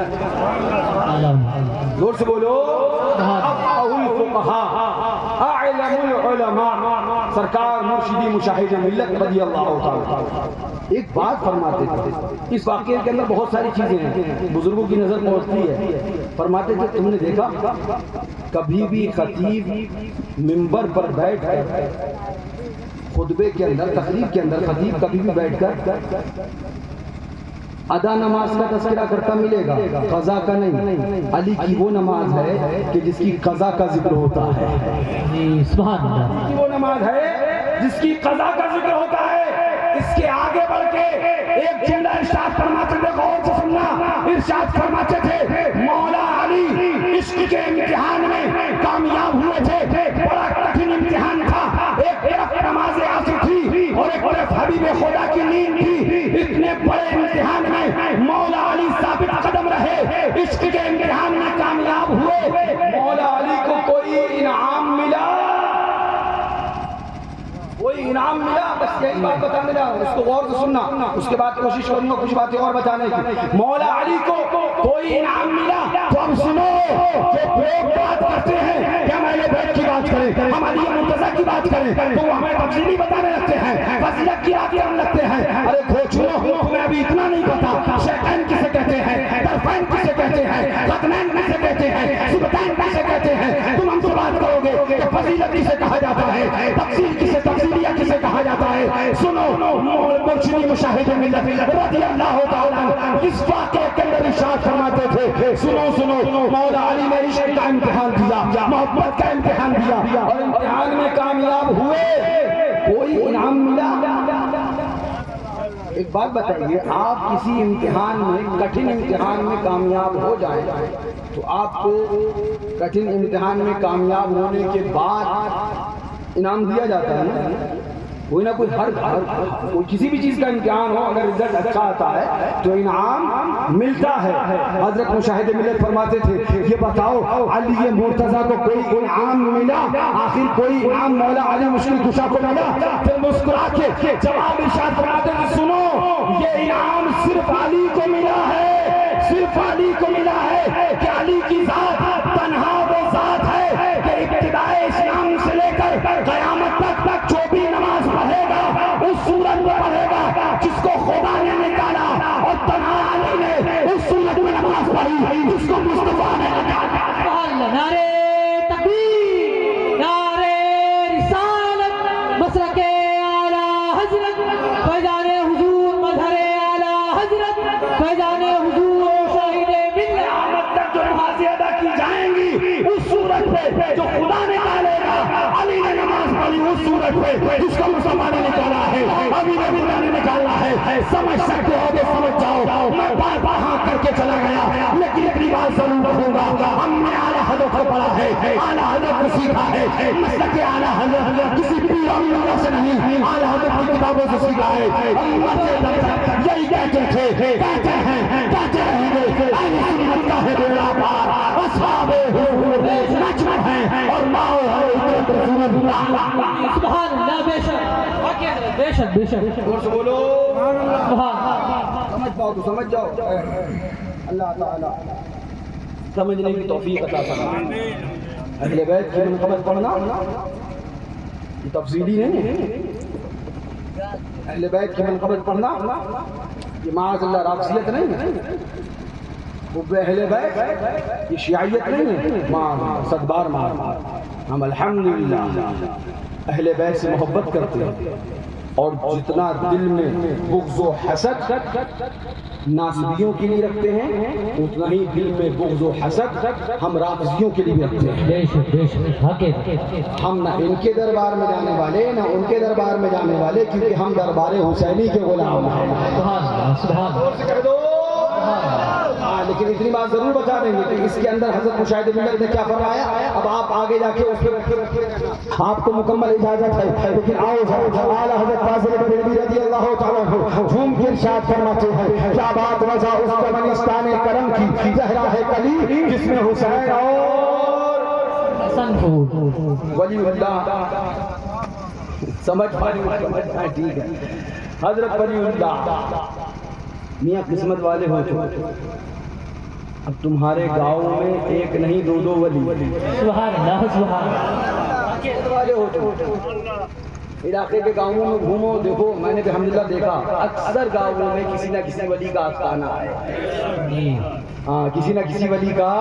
زور سے بولو، افقہ الفقہاء اعلم العلماء، سرکار مرشدی مشاہد ملت رضی اللہ تعالی ایک بات فرماتے تھے، اس واقعے کے اندر بہت ساری چیزیں ہیں، بزرگوں کی نظر پہنچتی ہے، فرماتے تھے تم نے دیکھا کبھی بھی خطیب منبر پر بیٹھ کر خطبے کے اندر، تقریر کے اندر خطیب کبھی بھی بیٹھ کر ادا نماز کا تذکرہ کرتا ملے گا، قضا کا نہیں، علی کی وہ نماز ہے کہ جس کی قضا کا ذکر ہوتا ہے، سبحان اللہ، وہ نماز ہے جس کی قضا کا ذکر ہوتا ہے، بڑھ کے ایک جملہ ارشاد فرماتے تھے، غور سے سننا، ارشاد فرماتے تھے مولا علی عشق کے امتحان میں کامیاب ہوئے تھے، بڑا کٹھن امتحان تھا، ایک طرف نماز عصر تھی اور ایک طرف حبیب خدا کی نیند تھی، اتنے بڑے امتحان میں مولا علی ثابت قدم رہے، عشق کے امتحان میں کامیاب ہوئے، مولا علی کو کوئی انعام ملا، کوئی انعام ملا، بس یہی بات بتانے لگا، اس کو غور سے سننا، اس کے بعد کوشش کروں گا کچھ باتیں اور بتانے کی، مولا علی کو کوئی انعام ملا، تو اب سنو، جو لوگ بات کرتے ہیں کہ ہم اہل بیت کی بات کریں، ہم علی مرتضیٰ کی بات کریں، تو وہ ہمیں تفصیلی بتانے لگتے ہیں، فضیلت کی بات کرنے لگتے ہیں، ارے کھوچو تمہیں ابھی اتنا نہیں پتا شیطان کسے کہتے ہیں، طرفین کسے کہتے ہیں، ختمین کسے کہتے ہیں، سبتین کسے کہتے ہیں، تم ہم سے بات کرو گے کہ فضیلت کسے کہا جاتا ہے، تفصیل کسے کسے کہا جاتا ہے، سنو مرشدی مشاہد ملت رضی اللہ تعالیٰ اس واقعے کے اندر ارشاد فرماتے تھے، سنو مولا علی نے عشق کا امتحان دیا، محبت کا امتحان دیا اور امتحان میں کامیاب ہوئے، کوئی انعام ملا۔ ایک بات بتائیے، آپ کسی امتحان میں کٹھن امتحان میں کامیاب ہو جائیں تو آپ کو کٹھن امتحان میں کامیاب ہونے کے بعد انعام دیا جاتا ہے نا، کوئی نہ کوئی ہر کوئی کسی بھی چیز کا امتحان ہو، اگر رزلٹ اچھا آتا ہے تو انعام ملتا ہے۔ حضرت مشاہد ملت فرماتے تھے، یہ بتاؤ علی مرتضیٰ کو کوئی انعام ملا؟ آخر کوئی انعام مولا علی مشکل کشا کو ملا؟ پھر مسکرا کے جواب ارشاد فرماتے تھے، سنو یہ انعام صرف علی کو ملا ہے، صرف علی کو ملا ہے کہ علی کی ذات تنہا وہ ذات ہے کہ ابتدائے اسلام سے لے کر قیامت تک جو بھی نماز پڑھے گا اس صورت میں پڑھے گا جس کو خدا نے نکالا، اور تنہا علی نے اس صورت میں نماز پڑھی جس کو مصطفیٰ نے نکالا۔ نعرے تکبیر، نعرے رسالت، مسلک اعلیٰ حضرت فیضان حضور، مظہر اعلیٰ حضرت فیضان حضور شاہد ملت، قیامت تک جو نمازیں ادا کی جائیں گی اس صورت پہ جو خدا نکالے گا، علی نے نماز پڑھی اس صورت پہ جس کو مصطفیٰ نے نکالا ہے، ابھی نبی نے نکالا ہے۔ سمجھ سکتے ہو تو سمجھ جاؤ، میں بار بار ہاں کر کے چلا گیا، لیکن اتنی بات ضرور رکھوں گا، ہم نے اعلیٰ حضرت کو پڑھا ہے، اعلیٰ حضرت کو سیکھا ہے، مسلک اعلیٰ حضرت کسی پیر اور سے نہیں، اعلیٰ حضرت کی کتابوں سے سیکھا ہے، یہی کہتے تھے، کہتے ہیں، کہتے رہیں گے، اہل سنت کا ہے بیڑا پار، اصحاب حضور نجم ہیں اور ماؤ ہے حضرت رسول اللہ۔ سبحان اللہ، بے شک بے شک بے شک، اور سے بولو سبحان سمجھ پاؤ تو سمجھ جاؤ، اللہ تعالیٰ سمجھنے کی توفیق عطا فرمائے۔ اہل بیت کی منقبت پڑھنا یہ تفصیلی نہیں ہے، اہل بیت کی منقبت پڑھنا یہ معاذ اللہ راکسیت نہیں ہے، حب اہل بیت یہ شیعیت نہیں ہے، صد بار ہم الحمدللہ اہل بیت سے محبت کرتے ہیں، اور جتنا دل میں بغض و حسد ناصبیوں کے لیے رکھتے ہیں اتنا ہی دل میں بغض و حسد ہم رافضیوں کے لیے بھی رکھتے ہیں۔ بے شک بے شک، حقیقت ہم نہ ان کے دربار میں جانے والے نہ ان کے دربار میں جانے والے، کیونکہ ہم دربار حسینی کے غلام ہیں۔ سبحان اللہ، سبحان اللہ، ہاں، لیکن اتنی بات ضرور بتا دیں گے کہ اس کے اندر حضرت مشاہد ملت نے کیا فرمایا۔ اب آپ آگے جا کے اس پہ آپ کو مکمل اجازت ہے، لیکن آؤ اعلیٰ حضرت فاضل بریلوی رضی اللہ تعالیٰ عنہ جھوم کے ارشاد فرماتے ہیں، کیا بات وضع اس چمنستان کرم کی، زہرا ہے کلی جس میں حسین اور حسن پھول، ولی اللہ سمجھ پائے، ٹھیک ہے، حضرت ولی اللہ میاں قسمت والے ہو چکے، اب تمہارے گاؤں میں ایک نہیں دو دو ولی سبحان اللہ، سبحان اللہ، والے ہو چکے۔ علاقے کے گاؤں میں گھومو دیکھو، میں نے الحمدللہ دیکھا اکثر گاؤں میں کسی نہ کسی ولی کا آستانہ ہے، ہاں کسی نہ کسی ولی کا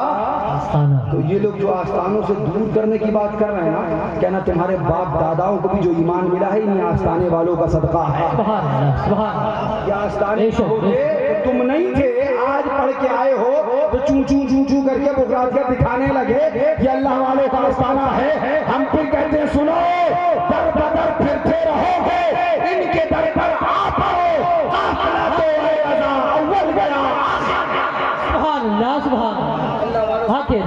آستانہ۔ تو یہ لوگ جو آستانوں سے دور کرنے کی بات کر رہے ہیں نا، کہنا تمہارے باپ داداؤں کو بھی جو ایمان ملا ہے انہیں آستانے والوں کا صدقہ ہے۔ سبحان اللہ، سبحان اللہ، یہ آستانے ہوتے تم نہیں تھے، آج پڑھ کے آئے ہو تو چوں چوں چوں چوں کر کے بغراتیاں دکھانے لگے، یہ اللہ والوں کا آستانہ ہے۔ ہم پھر کہتے ہیں سنو، در بدر پھرتے رہو گے، ان کے در پر آ پڑو، قافلہ تو اے رضا اول گیا سبحان اللہ سبحان اللہ ہاں کہ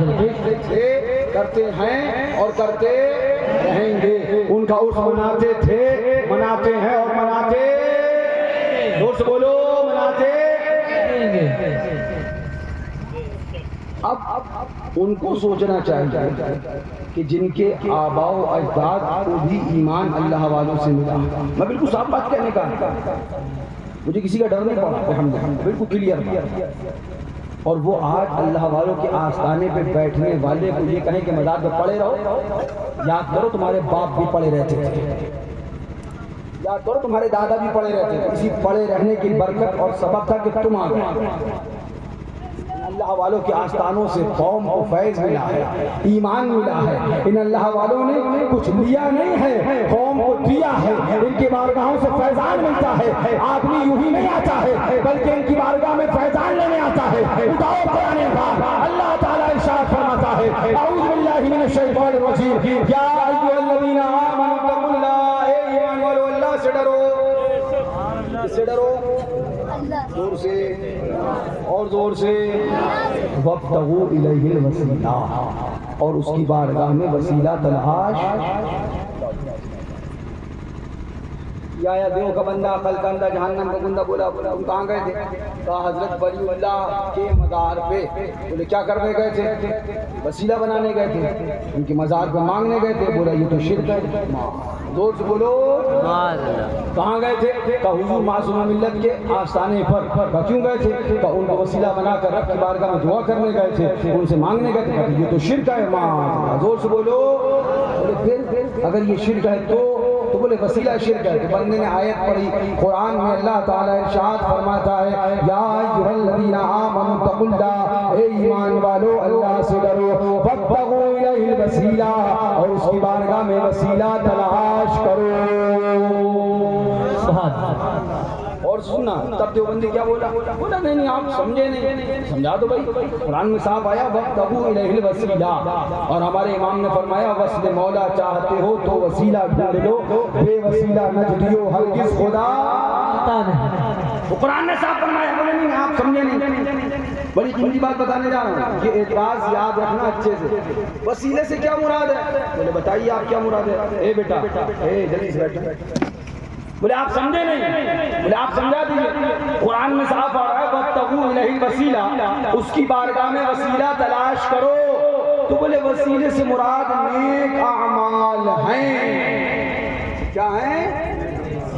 تھے، کرتے ہیں اور کرتے رہیں گے. ان کا عرس مناتے تھے، مناتے ہیں اور مناتے، زور سے بولو، مناتے. اب ان کو سوچنا چاہیے کہ جن کے آباء و اجداد کو بھی ایمان اللہ والوں سے ملا. میں بالکل صاف بات کہنے کا، مجھے کسی کا ڈر نہیں پڑا، الحمدللہ بالکل کلیئر. اور وہ آج اللہ والوں کے آستانے پہ بیٹھنے والے کو یہ کہیں کہ مزار پہ پڑے رہو. یاد کرو تمہارے باپ بھی پڑے رہتے تھے، یاد کرو تمہارے دادا بھی پڑے رہتے تھے. اسی پڑے رہنے کی برکت اور سبب تھا کہ تم آ گئے. اللہ والوں کے آستانوں سے قوم کو فیض ملا ہے، ایمان ملا ہے. ان اللہ والوں نے کچھ لیا نہیں ہے، قوم کو دیا ہے. ان کی بارگاہوں سے فیضان ملتا ہے. آدمی یوں ہی نہیں آتا ہے بلکہ ان کی بارگاہ میں فیضان لینے آتا ہے. اٹھاؤ قرآن پاک، اللہ تعالیٰ ارشاد فرماتا ہے اعوذ باللہ من الشیطان الرجیم یا ایھا الذین آمنوا اتقوا اللہ، اے ایمان والو اللہ سے ڈرو. اس سے ڈرو، زور سے اور زور سے. وابتغوا الیہ الوسیلہ، اور اس کی بارگاہ میں وسیلہ تلاش. یا دیو کا بندہ عقل کا اندھا جہنم کا گندہ بولا تم کہاں گئے تھے؟ کہا حضرت ولی اللہ کے مزار پہ. بولے کیا کرنے گئے تھے؟ وسیلہ بنانے گئے تھے. ان کے مزار پہ مانگنے گئے تھے. بولا یہ تو شرک ہے. زور سے بولو. کہاں گئے تھے؟ کہا حضور معصوم ملت کے آستانے پر. کہا کیوں گئے تھے؟ کہا ان کا وسیلہ بنا کر رب کی بارگاہ میں دعا کرنے گئے تھے، ان سے مانگنے گئے تھے. کہا یہ تو شرک ہے. زور سے بولو. بولے پھر اگر یہ شرک ہے تو بولے وسیلہ شرک ہے. تو بندے نے آیت پڑھی قرآن میں، اللہ تعالیٰ ارشاد فرماتا ہے یا ایھا الذین آمنوا اتقوا اللہ، اے ایمان والو اللہ سے ڈرو. وابتغوا الیہ الوسیلہ، اور اس کی بارگاہ میں وسیلہ تلاش کرو. اور سننا تب دیوبندی کیا بولا؟ بولا نہیں آپ سمجھے نہیں. سمجھا دو بھائی، قرآن میں صاف آیا وابتغوا الیہ الوسیلہ. اور ہمارے امام نے فرمایا وصل مولا چاہتے ہو تو وسیلہ ڈھونڈ لو، بے وسیلہ نجدیو ہرگز خدا. وہ قرآن نے صاف فرمایا. بولے نہیں آپ سمجھے نہیں. بڑی قیمتی بات بتانے جا رہا ہوں، یہ اعتراض یاد رکھنا اچھے سے. وسیلے سے کیا مراد ہے؟ بولے بتائیے آپ کیا مراد ہے. اے بیٹا، اے جلدی سے بیٹھو. بولے آپ سمجھے نہیں. بولے آپ سمجھا دیجیے. قرآن میں صاف آ رہا ہے وابتغوا الیہ الوسیلہ، اس کی بارگاہ میں وسیلہ تلاش کرو. تو بولے وسیلے سے مراد نیک اعمال ہیں. کیا ہیں؟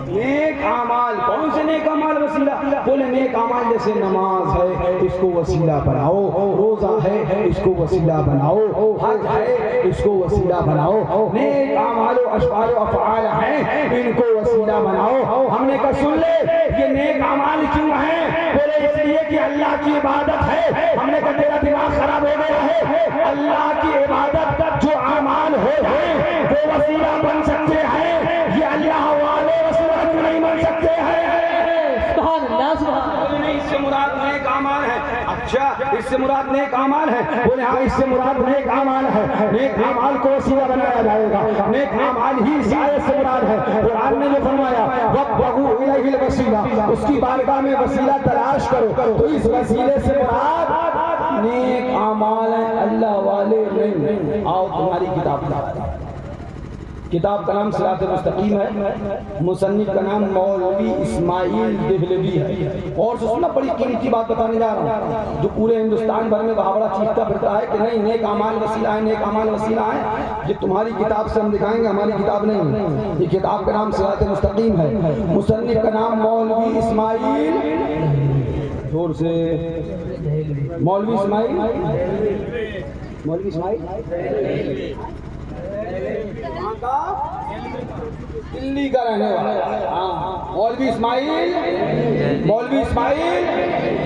نیک اعمال. کون سے نیک اعمال وسیلہ؟ بولے نیک اعمال جیسے نماز ہے اس کو وسیلہ بناؤ، روزہ ہے اس کو وسیلہ بناؤ، حج ہے اس کو وسیلہ بناؤ. نیک اعمال و اشعار و افعال ہیں ان کو وسیلہ بناؤ. ہم نے کہا سن لے یہ نیک اعمال کیوں ہیں؟ بولے اس لیے کہ اللہ کی عبادت ہے. ہم نے کہا تیرا دماغ خراب ہو گیا ہے. اللہ کی عبادت کا جو اعمال ہیں وہ وسیلہ بن سکتے ہیں. یہ اللہ والے وسیلہ نہیں بن سکتے ہیں. سبحان اللہ سبحان اللہ. اس سے مراد نیک اعمال ہے. اچھا اس سے مراد نیک اعمال ہے. بولے ہاں اس سے مراد نیک اعمال ہے. نیک اعمال کو وسیلہ بنایا جائے گا. نیک اعمال ہی اس آیت سے مراد ہے. قرآن نے جو فرمایا وابتغوا الیہ الوسیلہ، اس کی بارگاہ میں وسیلہ تلاش کرو. تو اس وسیلے سے مراد نیک اعمال ہیں، اللہ والے نہیں. آؤ تمہاری کتاب لا. کتاب کا نام صراط مستقیم ہے. مصنف کا نام مولوی اسماعیل دہلوی ہے. اور سننا بڑی قیمتی بات بتانے جا رہا ہوں جو پورے ہندوستان بھر میں بہاوڑا چیختا پھرتا ہے کہ نہیں نیک اعمال وسیلہ ہے، نیک اعمال وسیلہ ہے. یہ تمہاری کتاب سے ہم دکھائیں گے، ہماری کتاب نہیں ہے. یہ کتاب کا نام صراط مستقیم ہے. مصنف کا نام مولوی اسماعیل، زور سے، مولوی اسماعیل، مولوی اسماعیل دلی کا رہنے والا مولوی اسماعیل، مولوی اسماعیل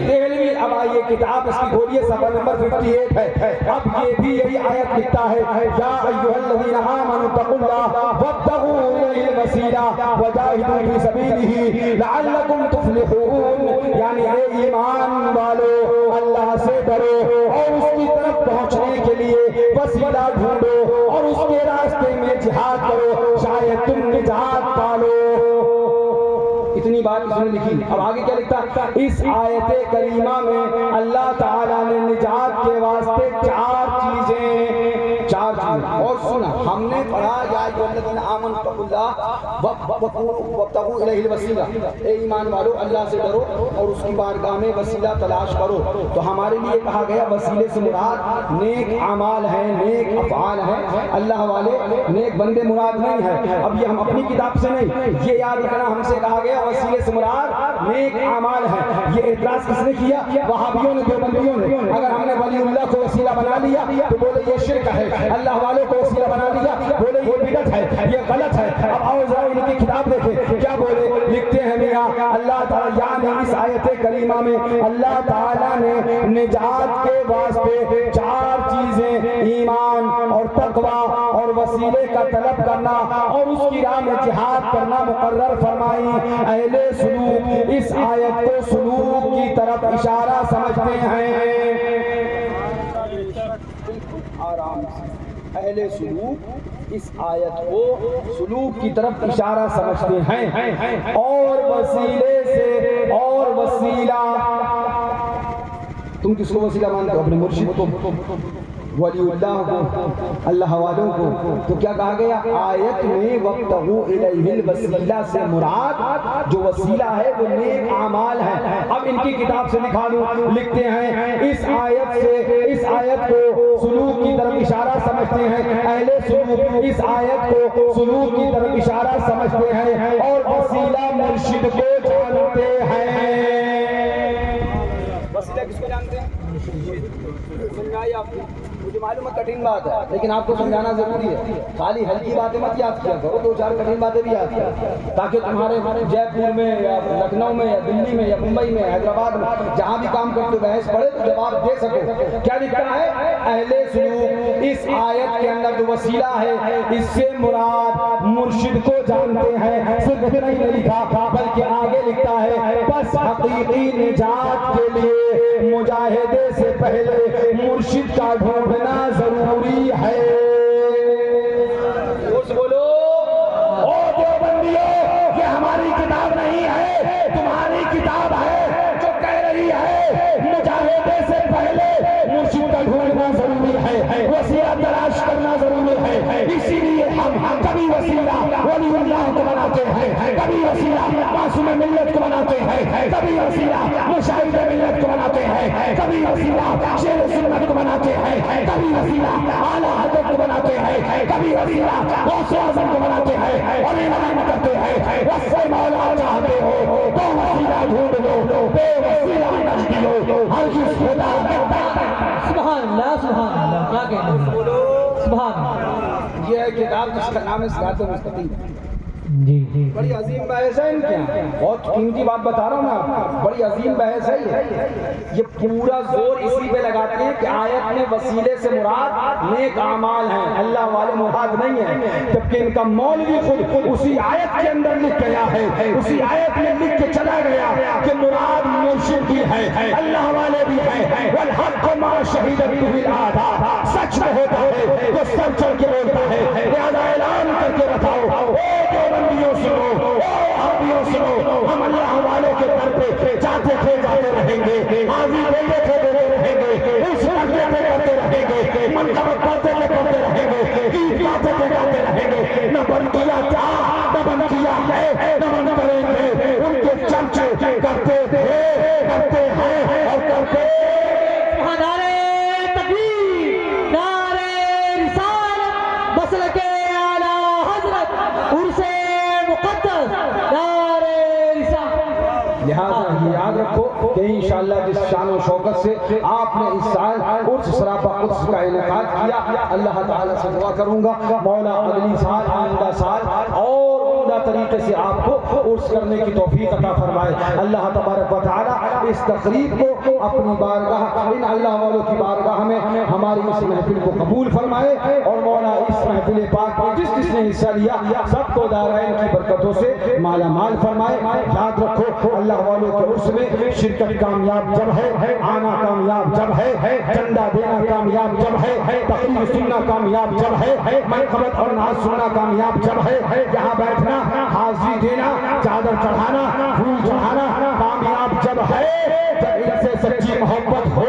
دہلوی. اب آئیے کتاب اس کی کھولیے، صفحہ نمبر 58 ہے. اب یہ بھی یہی آیت لکھتا ہے یا ایھا الذین آمنوا اتقوا اللہ وابتغوا الیہ الوسیلہ وجاہدوا فی سبیلہ لعلکم تفلحون. یعنی اے ایمان والو اللہ سے ڈرو اور اس کی طرف پہنچنے کے لیے وسیلہ ڈھونڈو اور اس کے راستے میں جہاد کرو، شاید تم نجات پالو. اتنی بات اس نے لکھی. اب آگے کیا لکھتا؟ اس آیت کریمہ میں اللہ تعالیٰ نے نجات کے واسطے چار چیزیں اور سنا ہم نے پڑھا یا الذین آمنوا اتقوا اللہ وابتغوا الیہ الوسیلہ، اے ایمان والو اللہ سے ڈرو اور اس کی بارگاہ میں وسیلہ تلاش کرو. تو ہمارے لیے کہا گیا وسیلے سے مراد نیک اعمال ہیں، نیک افعال ہیں. اللہ والے نیک بندے مراد نہیں ہیں. اب یہ ہم اپنی کتاب سے نہیں، یہ یاد رکھنا ہم سے کہا گیا وسیلے سے مراد نیک اعمال ہیں. یہ اعتراض کس نے کیا؟ وہابیوں نے، دیوبندیوں نے. اگر ہم نے ولی اللہ کو وسیلہ بنا لیا تو بولے یہ شرک ہے، اللہ والوں کو وسیلہ بنا لیا بولے یہ بدعت ہے، یہ غلط ہے. اب آؤ ذرا ان کی کتاب دیکھیں کیا بولے. لکھتے ہیں میاں اللہ تعالیٰ یعنی اس آیت کریمہ میں اللہ تعالیٰ نے نجات کے واسطے چار چیزیں ایمان اور تقوی اور وسیلے کا طلب کرنا اور اس کی راہ میں جہاد کرنا مقرر فرمائی. اہل سلوک اس آیت کو سلوک کی طرف اشارہ سمجھتے ہیں. آرام سے اہل سلوک اس آیت کو سلوک کی طرف اشارہ سمجھتے ہیں. اور وسیلے سے اور وسیلہ، تم کس کو وسیلہ مانتے ہو؟ اپنے مرشد کو، ولی اللہ کو، اللہ والوں کو. تو کیا کہا گیا آیت میں وابتغوا الیہ الوسیلہ سے مراد جو وسیلہ ہے وہ نیک اعمال ہیں. اب ان کی کتاب سے دکھا دوں. لکھتے ہیں اس آیت سے اس آیت کو سلوک کی طرف اشارہ سمجھتے ہیں. اہل سلوک اس آیت کو سلوک کی طرف اشارہ سمجھتے ہیں اور وسیلہ مرشد کو جانتے ہیں. وسیلہ کس کو جانتے ہیں؟ سمجھائیے آپ کو. مجھے معلوم ہے کٹھن بات ہے لیکن آپ کو سمجھانا ضروری ہے. خالی ہلکی باتیں مت یاد کیا کرو، دو چار کٹھن باتیں بھی یاد کیا تاکہ تمہارے جے پور میں یا لکھنؤ میں یا دلی میں یا ممبئی میں حیدرآباد میں جہاں بھی کام کرتے بحث پڑھے تو جواب دے سکو. کیا لکھا ہے؟ اہل سلوک اس آیت کے اندر جو وسیلہ ہے اس سے مراد مرشد کو جانتے ہیں. صرف اتنا ہی نہیں لکھا بلکہ آگے لکھتا ہے بس حقیقی نجات کے لیے مجاہدے سے پہلے مرشد کا ڈھونڈنا ضروری ہے. بولو او دیوبندیوں، یہ ہماری کتاب نہیں ہے، تمہاری کتاب ہے جو کہہ رہی ہے مجاہدے سے پہلے مرشد کا ڈھونڈنا ضروری ہے، وسیلہ تلاش کرنا ضروری ہے. اسی لیے ہم کبھی وسیلہ ولی اللہ کو بناتے ہیں، کبھی وسیلہ معصوم ملت کو بناتے ہیں، کبھی وسیلہ مشاہد ملت کو بناتے ہیں، کبھی وسیلہ شیر سنت کو بناتے ہیں، کبھی وسیلہ اعلیٰ حضرت کو بناتے ہیں، کبھی وسیلہ غوث اعظم کو بناتے ہیں اور اعلان کرتے ہیں وصف مولا چاہتے ہو تو وسیلہ ڈھونڈ لو، بے وسیلہ نہ لو. ہرگز خدا سبحان اللہ سبحان اللہ. کیا کہنا ہے؟ سبحان اللہ. یہ ہے کتاب جس کا نام ہے صراط مستقیم. جی جی بڑی عظیم بحث ہے ان کے، بہت قیمتی بات بتا رہا ہوں میں، بڑی عظیم بحث ہے یہ پورا زور اسی پہ لگاتے ہیں کہ آیت میں وسیلے سے مراد نیک اعمال ہیں، اللہ والے مراد نہیں ہیں. جبکہ ان کا مولوی خود اسی آیت کے اندر لکھ گیا ہے، اسی آیت میں لکھ کے چلا گیا کہ مراد مرشد بھی ہے، اللہ والے بھی ہیں. والحق ما شہدت به الاعداء، سچ میں ہوتا ہے تو سر چڑھ کے بولتا ہے. لہذا اعلان کر کے بتاؤ دیوبندیوں سنو، وہابیوں سنو، ہم اللہ والوں کے در پہ جاتے تھے جاتے رہیں گے، حاضری دیتے تھے دیتے رہیں گے، اس کرتے تھے کرتے رہیں گے، منقبت کرتے تھے کرتے رہیں گے، عید گاتے تھے گاتے رہیں گے. نہ بند کیا کیا، نہ بند کیا ہے، نہ بند کریں گے. ان کے چرچے کرتے تھے، کرتے ہیں اور کرتے. نعرے تکبیر، نعرے رسالت، مسلک اعلیٰ حضرت، عرص مقدس، نعرے رسالت. لہٰذا یہ یاد رکھو کہ انشاءاللہ جس شان و شوکت سے آپ نے اس سال عرس سراپا قدس کا انعقاد کیا، اللہ تعالیٰ سے دعا کروں گا مولا اگلی سال آئندہ سال اور عمدہ طریقے سے آپ کو عرس کرنے کی توفیق عطا فرمائے. اللہ تبارک و تعالیٰ اس تقریب کو اپنی بارگاہ، ان اللہ والوں کی بارگاہ میں ہماری اس محفل کو قبول فرمائے اور مولا اس محفل پاک میں جس جس نے حصہ لیا سب کو دارائن کی برکتوں سے مالا مال فرمائے. یاد رکھو اللہ والوں کے عرس میں شرکت کامیاب جب ہے، آنا کامیاب جب ہے، چندہ دینا کامیاب جب ہے، تقریر سننا کامیاب جب ہے، منقبت اور نعت سننا کامیاب جب ہے، یہاں بیٹھنا اٹھانا، حاضری دینا، چادر چڑھانا، پھول چڑھانا کامیاب جب ہے جب ان سے سچی محبت ہو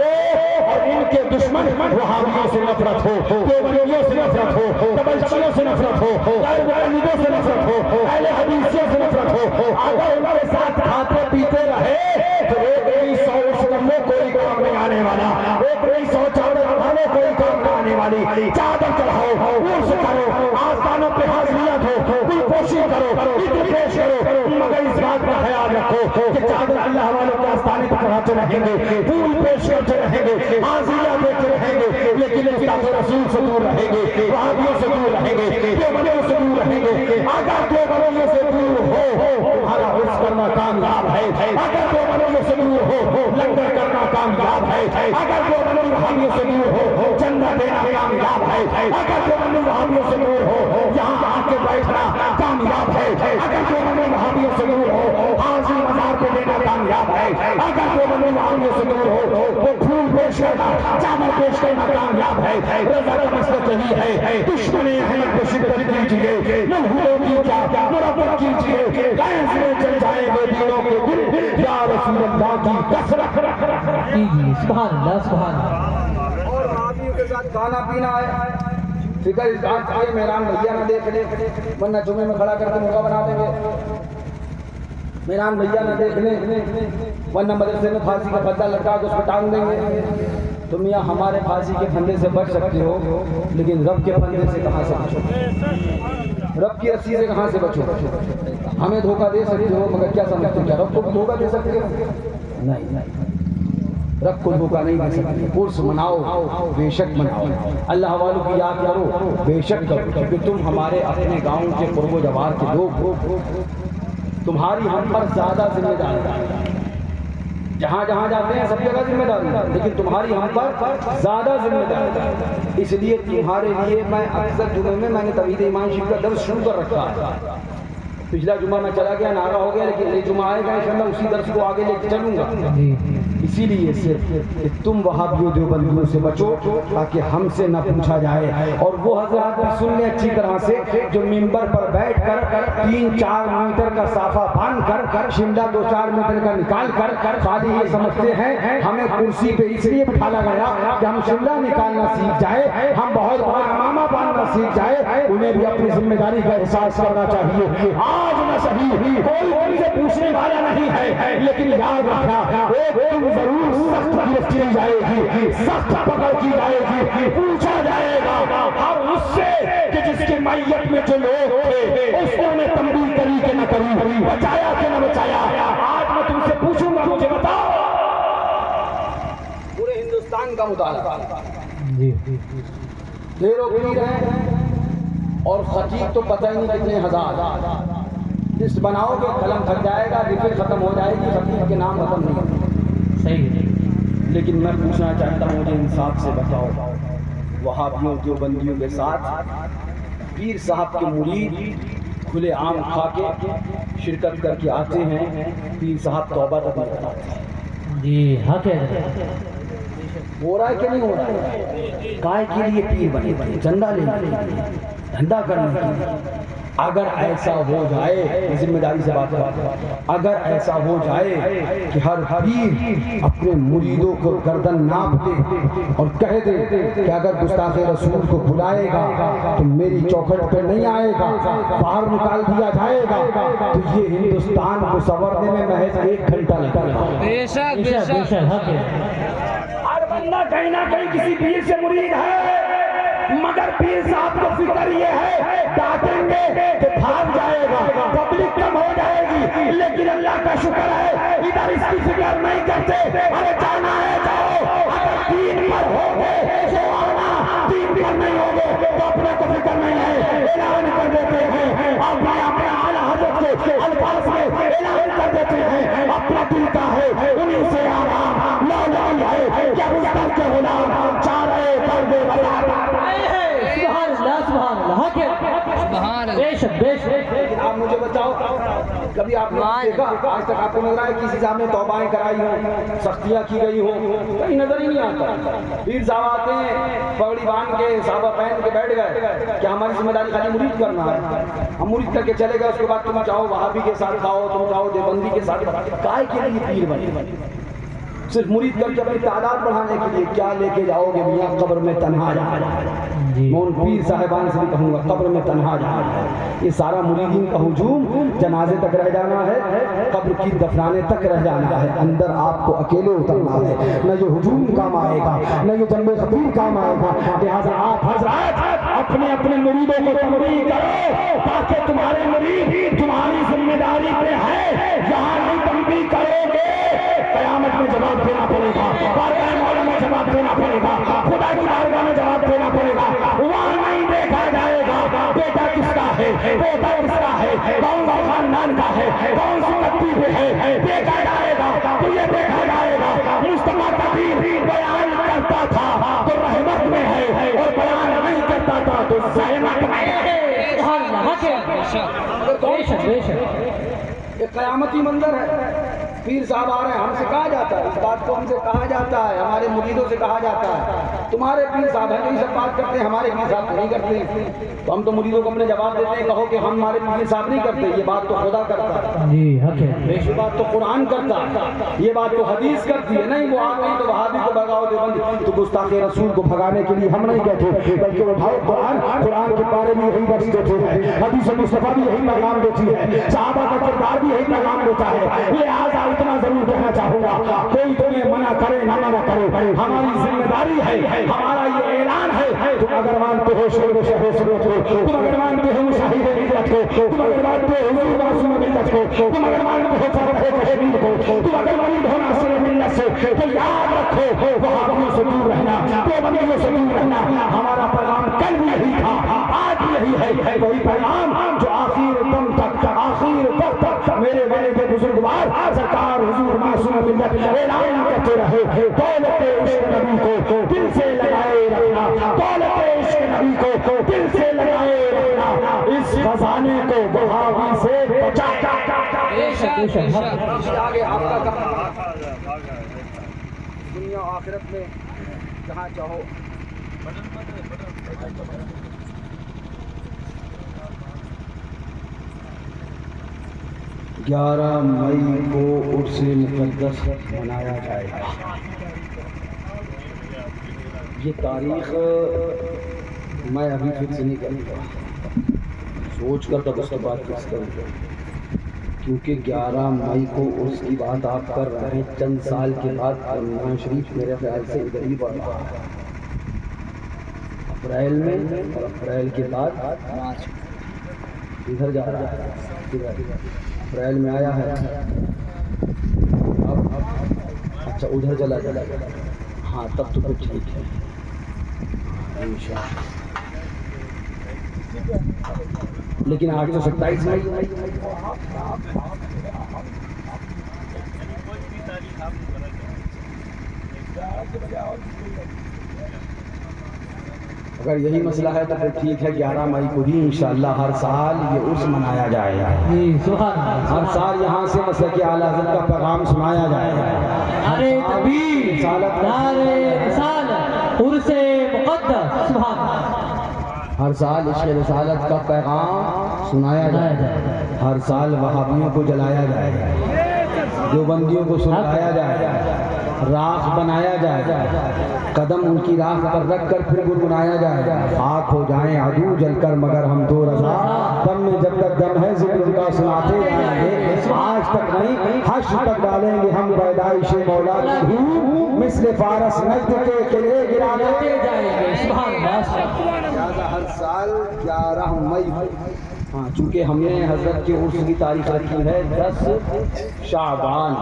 اور ان کے دشمن وہابیوں سے نفرت ہو، دیوبندیوں سے نفرت ہو، تبلچیوں سے نفرت ہو، غیر مقلدوں سے نفرت ہو، اہل حدیثیوں سے نفرت ہو. اگر ان کے ساتھ کھاتے پیتے رہے تو 100 میں کوئی کام نہیں آنے والا، 100 چادر چڑھانے کوئی کام نہیں آنے والی. چادر چڑھاؤ، عرس کرو، آستانوں پہ حاضریت ہو، کوئی کوشش کرو، عید پیش کرو، مگر اس بات کا خیال رکھو کہ چادر اللہ والوں کے آستانے پہ چڑھاتے رہیں گے، پھول پیش کرتے رہیں گے، حاضریاں دیتے رہیں گے، لیکن کتاب رسول سے دور رہیں گے، وہابیوں سے دور رہیں گے، دیوبندیوں سے دور رہیں گے. اگر دیوبندیوں سے دور ہو تمہارا عرس کرنا کامیاب ہے، اگر دیوبندیوں سے دور ہو لنگر کرنا کامیاب ہے، اگر دیوبندی وہابیوں سے دور ہو چندہ دینا کامیاب ہے، اگر دیوبندی وہابیوں سے دور ہو یہاں آ کے بیٹھنا کامیاب ہے، اگر دیوبندی وہابیوں سے دور ہو حاضری مزار پہ دینا کامیاب ہے، اگر دیوبندی وہابیوں سے دور ہو وہ پھول پیش کرنا، چادر پیش کرنا کامیاب ہے. رضا کا مسئلہ یہی ہے، دشمنی احمد کو شدت کیجیے، ملحودوں کی کیا مربت کیجیے، قیس میں چل جائیں گے دینوں کے دل، یا رسول اللہ کی کثرت. جی جی سبحان اللہ سبحان اللہ. اور وہابیوں کے ساتھ کھانا پینا ہے، فکر اس بات کی ہے میران بھیا نہ دیکھ لے، ورنہ جمعے میں کھڑا کر کے موقع بنا دیں گے. میران بھیا نہ دیکھ لیں ورنہ مدرسے میں پھانسی کا پھندا لٹکا کے اس پہ ٹانگ دیں گے. تم یا ہمارے پھانسی کے پھندے سے بچ سکتے ہو لیکن رب کے پھندے سے کہاں سے بچو، رب کی رسی سے کہاں سے بچو. ہمیں دھوکہ دے سکتے ہو مگر کیا سمجھتے ہو کیا رب کو دھوکہ دے سکتے ہو؟ نہیں، رب کو دھوکہ نہیں دے سکتے. عرس مناؤ، بے شک مناؤ، اللہ والوں کی یاد کرو، بے شک کرو، کیونکہ تم ہمارے اپنے گاؤں کے قرب و جوار کے لوگ ہو. تمہاری ہم پر زیادہ ذمہ داری ہے، جہاں جہاں جاتے ہیں سب جگہ ذمہ داری ہے، لیکن تمہاری ہم پر زیادہ ذمہ داری ہے. اس لیے تمہارے لیے میں اکثر جمعے میں نے توحید ایمان شریف کا درس شروع کر رکھا ہے. پچھلا جمعہ میں چلا گیا، نعرہ ہو گیا، لیکن یہ جمعہ آئے گا انشاءاللہ اسی درس کو آگے لے کے چلوں گا. اسی لیے صرف کہ تم وہابیوں دیوبندیوں سے بچو تاکہ ہم سے نہ پوچھا جائے. اور وہ حضرات بھی سن لیں اچھی طرح سے جو ممبر پر بیٹھ کر 3-4 میٹر کا صافہ باندھ کر شملہ 2-4 میٹر کا نکال کر خالی یہ سمجھتے ہیں ہمیں کرسی پہ اس لیے بٹھایا گیا کہ ہم شملہ نکالنا سیکھ جائے، ہم بہت بڑا امامہ باندھنا سیکھ جائے. انہیں بھی اپنی ذمہ داری کا احساس کرنا چاہیے. آج نہ صحیح کوئی ان سے پوچھنے والا نہیں ہے، لیکن یاد رکھنا ضرور سخت گرفت کی جائے گی، سخت پکڑ کی جائے گی، پوچھا جائے گا ہر اس سے کہ جس کی میت میں جو لوگ تھے اس نے تنبیہ کری کہ نہ کری، بچایا کہ نہ بچایا. آج میں تم سے پوچھوں گا، مجھے بتاؤ. پورے ہندوستان کا مطالعہ دیر و پیر ہیں اور خطیب تو پتہ ہی نہیں کتنے ہزار. لسٹ بناؤ گے قلم تھک جائے گا، ریفل ختم ہو جائے گی، خطیب کے نام ختم نہیں ہوگا. صحیح. لیکن میں پوچھنا چاہتا ہوں مجھے انصاف سے بتاؤ، وہابیوں دیوبندیوں کے ساتھ پیر صاحب کے مرید کھلے عام کھا کے شرکت کر کے آتے ہیں، پیر صاحب توبہ تک نہیں کرتے. جی حق ہے. ہو رہا ہے کہ نہیں ہو رہا ہے؟ کائے کے لیے پیر بنے چندہ لینے کے لیے، دھندا کرنے کے لیے. اگر ایسا ہو جائے، ذمہ داری سے بات کرتا ہوں، اگر ایسا ہو جائے کہ ہر پیر اپنے مریدوں کو گردن ناپ دے اور کہہ دے کہ اگر گستاخ رسول کو بلائے گا تو میری چوکھٹ پہ نہیں آئے گا، باہر نکال دیا جائے گا، تو یہ ہندوستان کو سنورنے میں محض 1 گھنٹہ لگے گا. بے شک حق ہے. ہر بندہ کہیں نہ کہیں کسی پیر سے مرید ہے، مگر پیر صاحب کو فکر یہ ہے ڈانٹیں گے کہ بھاگ جائے گا، پبلک کم ہو جائے گی. لیکن اللہ کا شکر ہے ادھر اس کی فکر نہیں کرتے. ارے جانا ہے جاؤ، اگر دین پر ہوگے تو آنا، دین پر نہیں ہوگے تو اپنے کو فکر نہیں ہے. اعلان کر دیتے ہیں اپنے اعلیٰ حضرت کے الفاظ میں اعلان کر دیتے ہیں اپنا دل کا ہے انہیں سے آرام لا لا ہے کیا گزار کے غلام چارے پردے بلا. سبحان اللہ سبحان اللہ. حق ہے. بے شک بے شک. آپ مجھے بتاؤ کبھی آپ نے دیکھا آج تک آپ کو لگ رہا ہے کسی صاحب نے توبائیں کرائی ہوں سختیاں کی گئی ہوں کہیں نظر ہی نہیں آتا پیر صاحب آتے ہیں پگڑی باندھ کے صحابہ پہن کے بیٹھ گئے کہ ہماری ذمہ داری خالی مرید کرنا ہے ہم مرید کر کے چلے گئے اس کے بعد تم چاہو وہابی کے ساتھ کھاؤ تم چاہو دیوبندی کے ساتھ کائے کے لیے پیر بنے صرف مرید کر کے اپنی تعداد بڑھانے کے لیے کیا لے کے جاؤ گے میاں قبر میں تنہا جانا میں ان پیر صاحبان سے بھی کہوں گا قبر میں تنہا جانا یہ سارا مریدین کا ہجوم جنازے تک رہ جانا ہے قبر کی دفنانے تک رہ جانا ہے اندر آپ کو اکیلے اترنا ہے نہ یہ ہجوم کام آئے گا نہ یہ جنب خطیر کام آئے گا لہٰذا آپ حضرات اپنے اپنے مریدوں کو تمرین کرو تاکہ تمہارے مرید تمہاری ذمہ داری پہ ہے یہاں نہیں تنبیہ کرو گے قیامت میں جواب دینا پڑے گا بارگاہ مولا میں جواب دینا پڑے گا خدا کی بارگاہ میں جواب دینا پڑے گا وہاں نہیں دیکھا جائے گا بیٹا کس کا ہے بیٹا کس کا ہے کون سا خاندان کا ہے کون سی بستی پہ ہے دیکھا جائے گا تو یہ دیکھا جائے گا مصطفیٰ کبیر بیان کرتا تھا تو رحمت میں ہے اور بیان نہیں کرتا تھا تو زحمت میں ہے یہ قیامتی منظر ہے پیر صاحب آ رہے ہیں ہم سے کہا جاتا ہے اس بات کو ہم سے کہا جاتا ہے ہمارے مریدوں سے کہا جاتا ہے تمہارے پیر صاحب ہیں جو یہ سب بات کرتے ہیں ہمارے پیر صاحب نہیں کرتے تو ہم تو مریدوں کو اپنے جواب دیتے ہیں کہو کہ ہمارے پیر صاحب نہیں کرتے یہ بات تو خدا کرتا ہے یہ بات تو قرآن کرتا ہے یہ بات تو حدیث کرتی ہے نہیں وہ آتے ہیں تو وہابی کو بھگاؤ دیوبندی تو گستاخ رسول کو بھگانے کے لیے ہم نہیں کہتے بلکہ اٹھاؤ قرآن کے بارے میں یہی درس دیتے ہیں حدیث مصطفیٰ بھی یہی پیغام دیتی ہے صحابہ کا کردار بھی یہی پیغام دیتا ہے لہٰذا اتنا ضرور کہنا چاہوں گا کوئی تمہیں منع کرے نہ منع کرے ہماری ذمہ داری ہے ہمارا یہ اعلان ہے تم اگر مانتے ہو شعر سنت کو تم اگر مانتے ہو مشاہد ہجرت کو تم اگر مانتے ہو حضور معصوم ملت کو تم اگر مانتے ہو فرح تشہیر کو تم اگر مانتے ہو ناصر ملت سے تو یاد رکھو وہابیوں سے دور رہنا دیوبندیوں سے دور رہنا ہمارا پیغام کل بھی یہی تھا آج بھی یہی ہے وہی پیغام جو آخر دم تک میرے بڑے کے بزرگوار سرکار حضور معصوم ملت اعلان کرتے رہے دولت عشق نبی کو دل سے لگائے رکھنا دولت عشق نبی کو دل سے لگائے رکھنا اس خزانے کو وہابی سے بچا آگے آپ کا کام دنیا آخرت میں جہاں چاہو 11 مئی کو عرس مقدس منایا جائے گا یہ تاریخ میں ابھی فکس نہیں کروں گا سوچ کر تب اس کے بعد فکس کروں گا کیونکہ 11 مئی کو عرس کی بات آپ کر رہے ہیں چند سال کے بعد رمضان شریف میرے خیال سے ادھر ہی بڑھ رہا ہے اپریل میں اور اپریل کے بعد ادھر جا رہا ہے اپریل میں آیا ہے اب اچھا ادھر چلا ہاں تب تو پھر ٹھیک ہے انشاءاللہ لیکن 8 سے 27 مئی اگر یہی مسئلہ ہے تو پھر ٹھیک ہے 11 مئی کو ہی انشاءاللہ ہر سال یہ عرس منایا جائے گا ہر سال یہاں سے مسلک اعلیٰ حضرت کا پیغام سنایا جائے گا نعرہ تکبیر نعرہ رسالت عرس مقدس سبحان ہر سال عشق رسالت کا پیغام سنایا جائے گا ہر سال وہابیوں کو جلایا جائے گا دیوبندیوں کو سنایا جائے گا راکھ بنایا جائے گا قدم ان کی راکھ پر رکھ کر پھر گنگنایا جائے گا خاک ہو جائیں عدو جل کر مگر ہم تو رضا دم میں جب تک دم ہے ذکر ان کا سناتے جائیں گے آج تک نہیں حشر تک ڈالیں گے ہم پیدائش مولا کی ہوں مثل فارس نجد کے قلعے گراتے جائیں گے سبحان اللہ ہر سال 11 مئی ہاں چونکہ ہم نے حضرت کے عرس کی تاریخ رکھی ہے 10 شعبان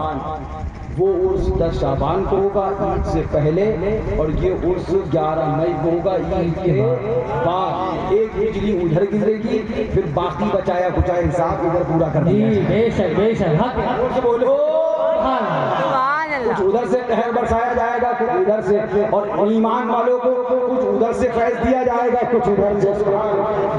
وہ عرس 10 شعبان کو ہوگا عید سے پہلے اور یہ عرس 11 مئی کو ہوگا عید کے بعد ایک ہجری ادھر گزرے گی پھر باقی بچایا کچایا حساب ادھر پورا کر دیا بے شک حق بولو کچھ ادھر سے قہر برسایا جائے گا کچھ ادھر سے اور ایمان والوں کو کچھ ادھر سے فیض دیا جائے گا کچھ ادھر سے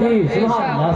جی سبحان اللہ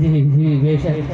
جی جی بے شک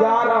11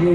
جی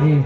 جی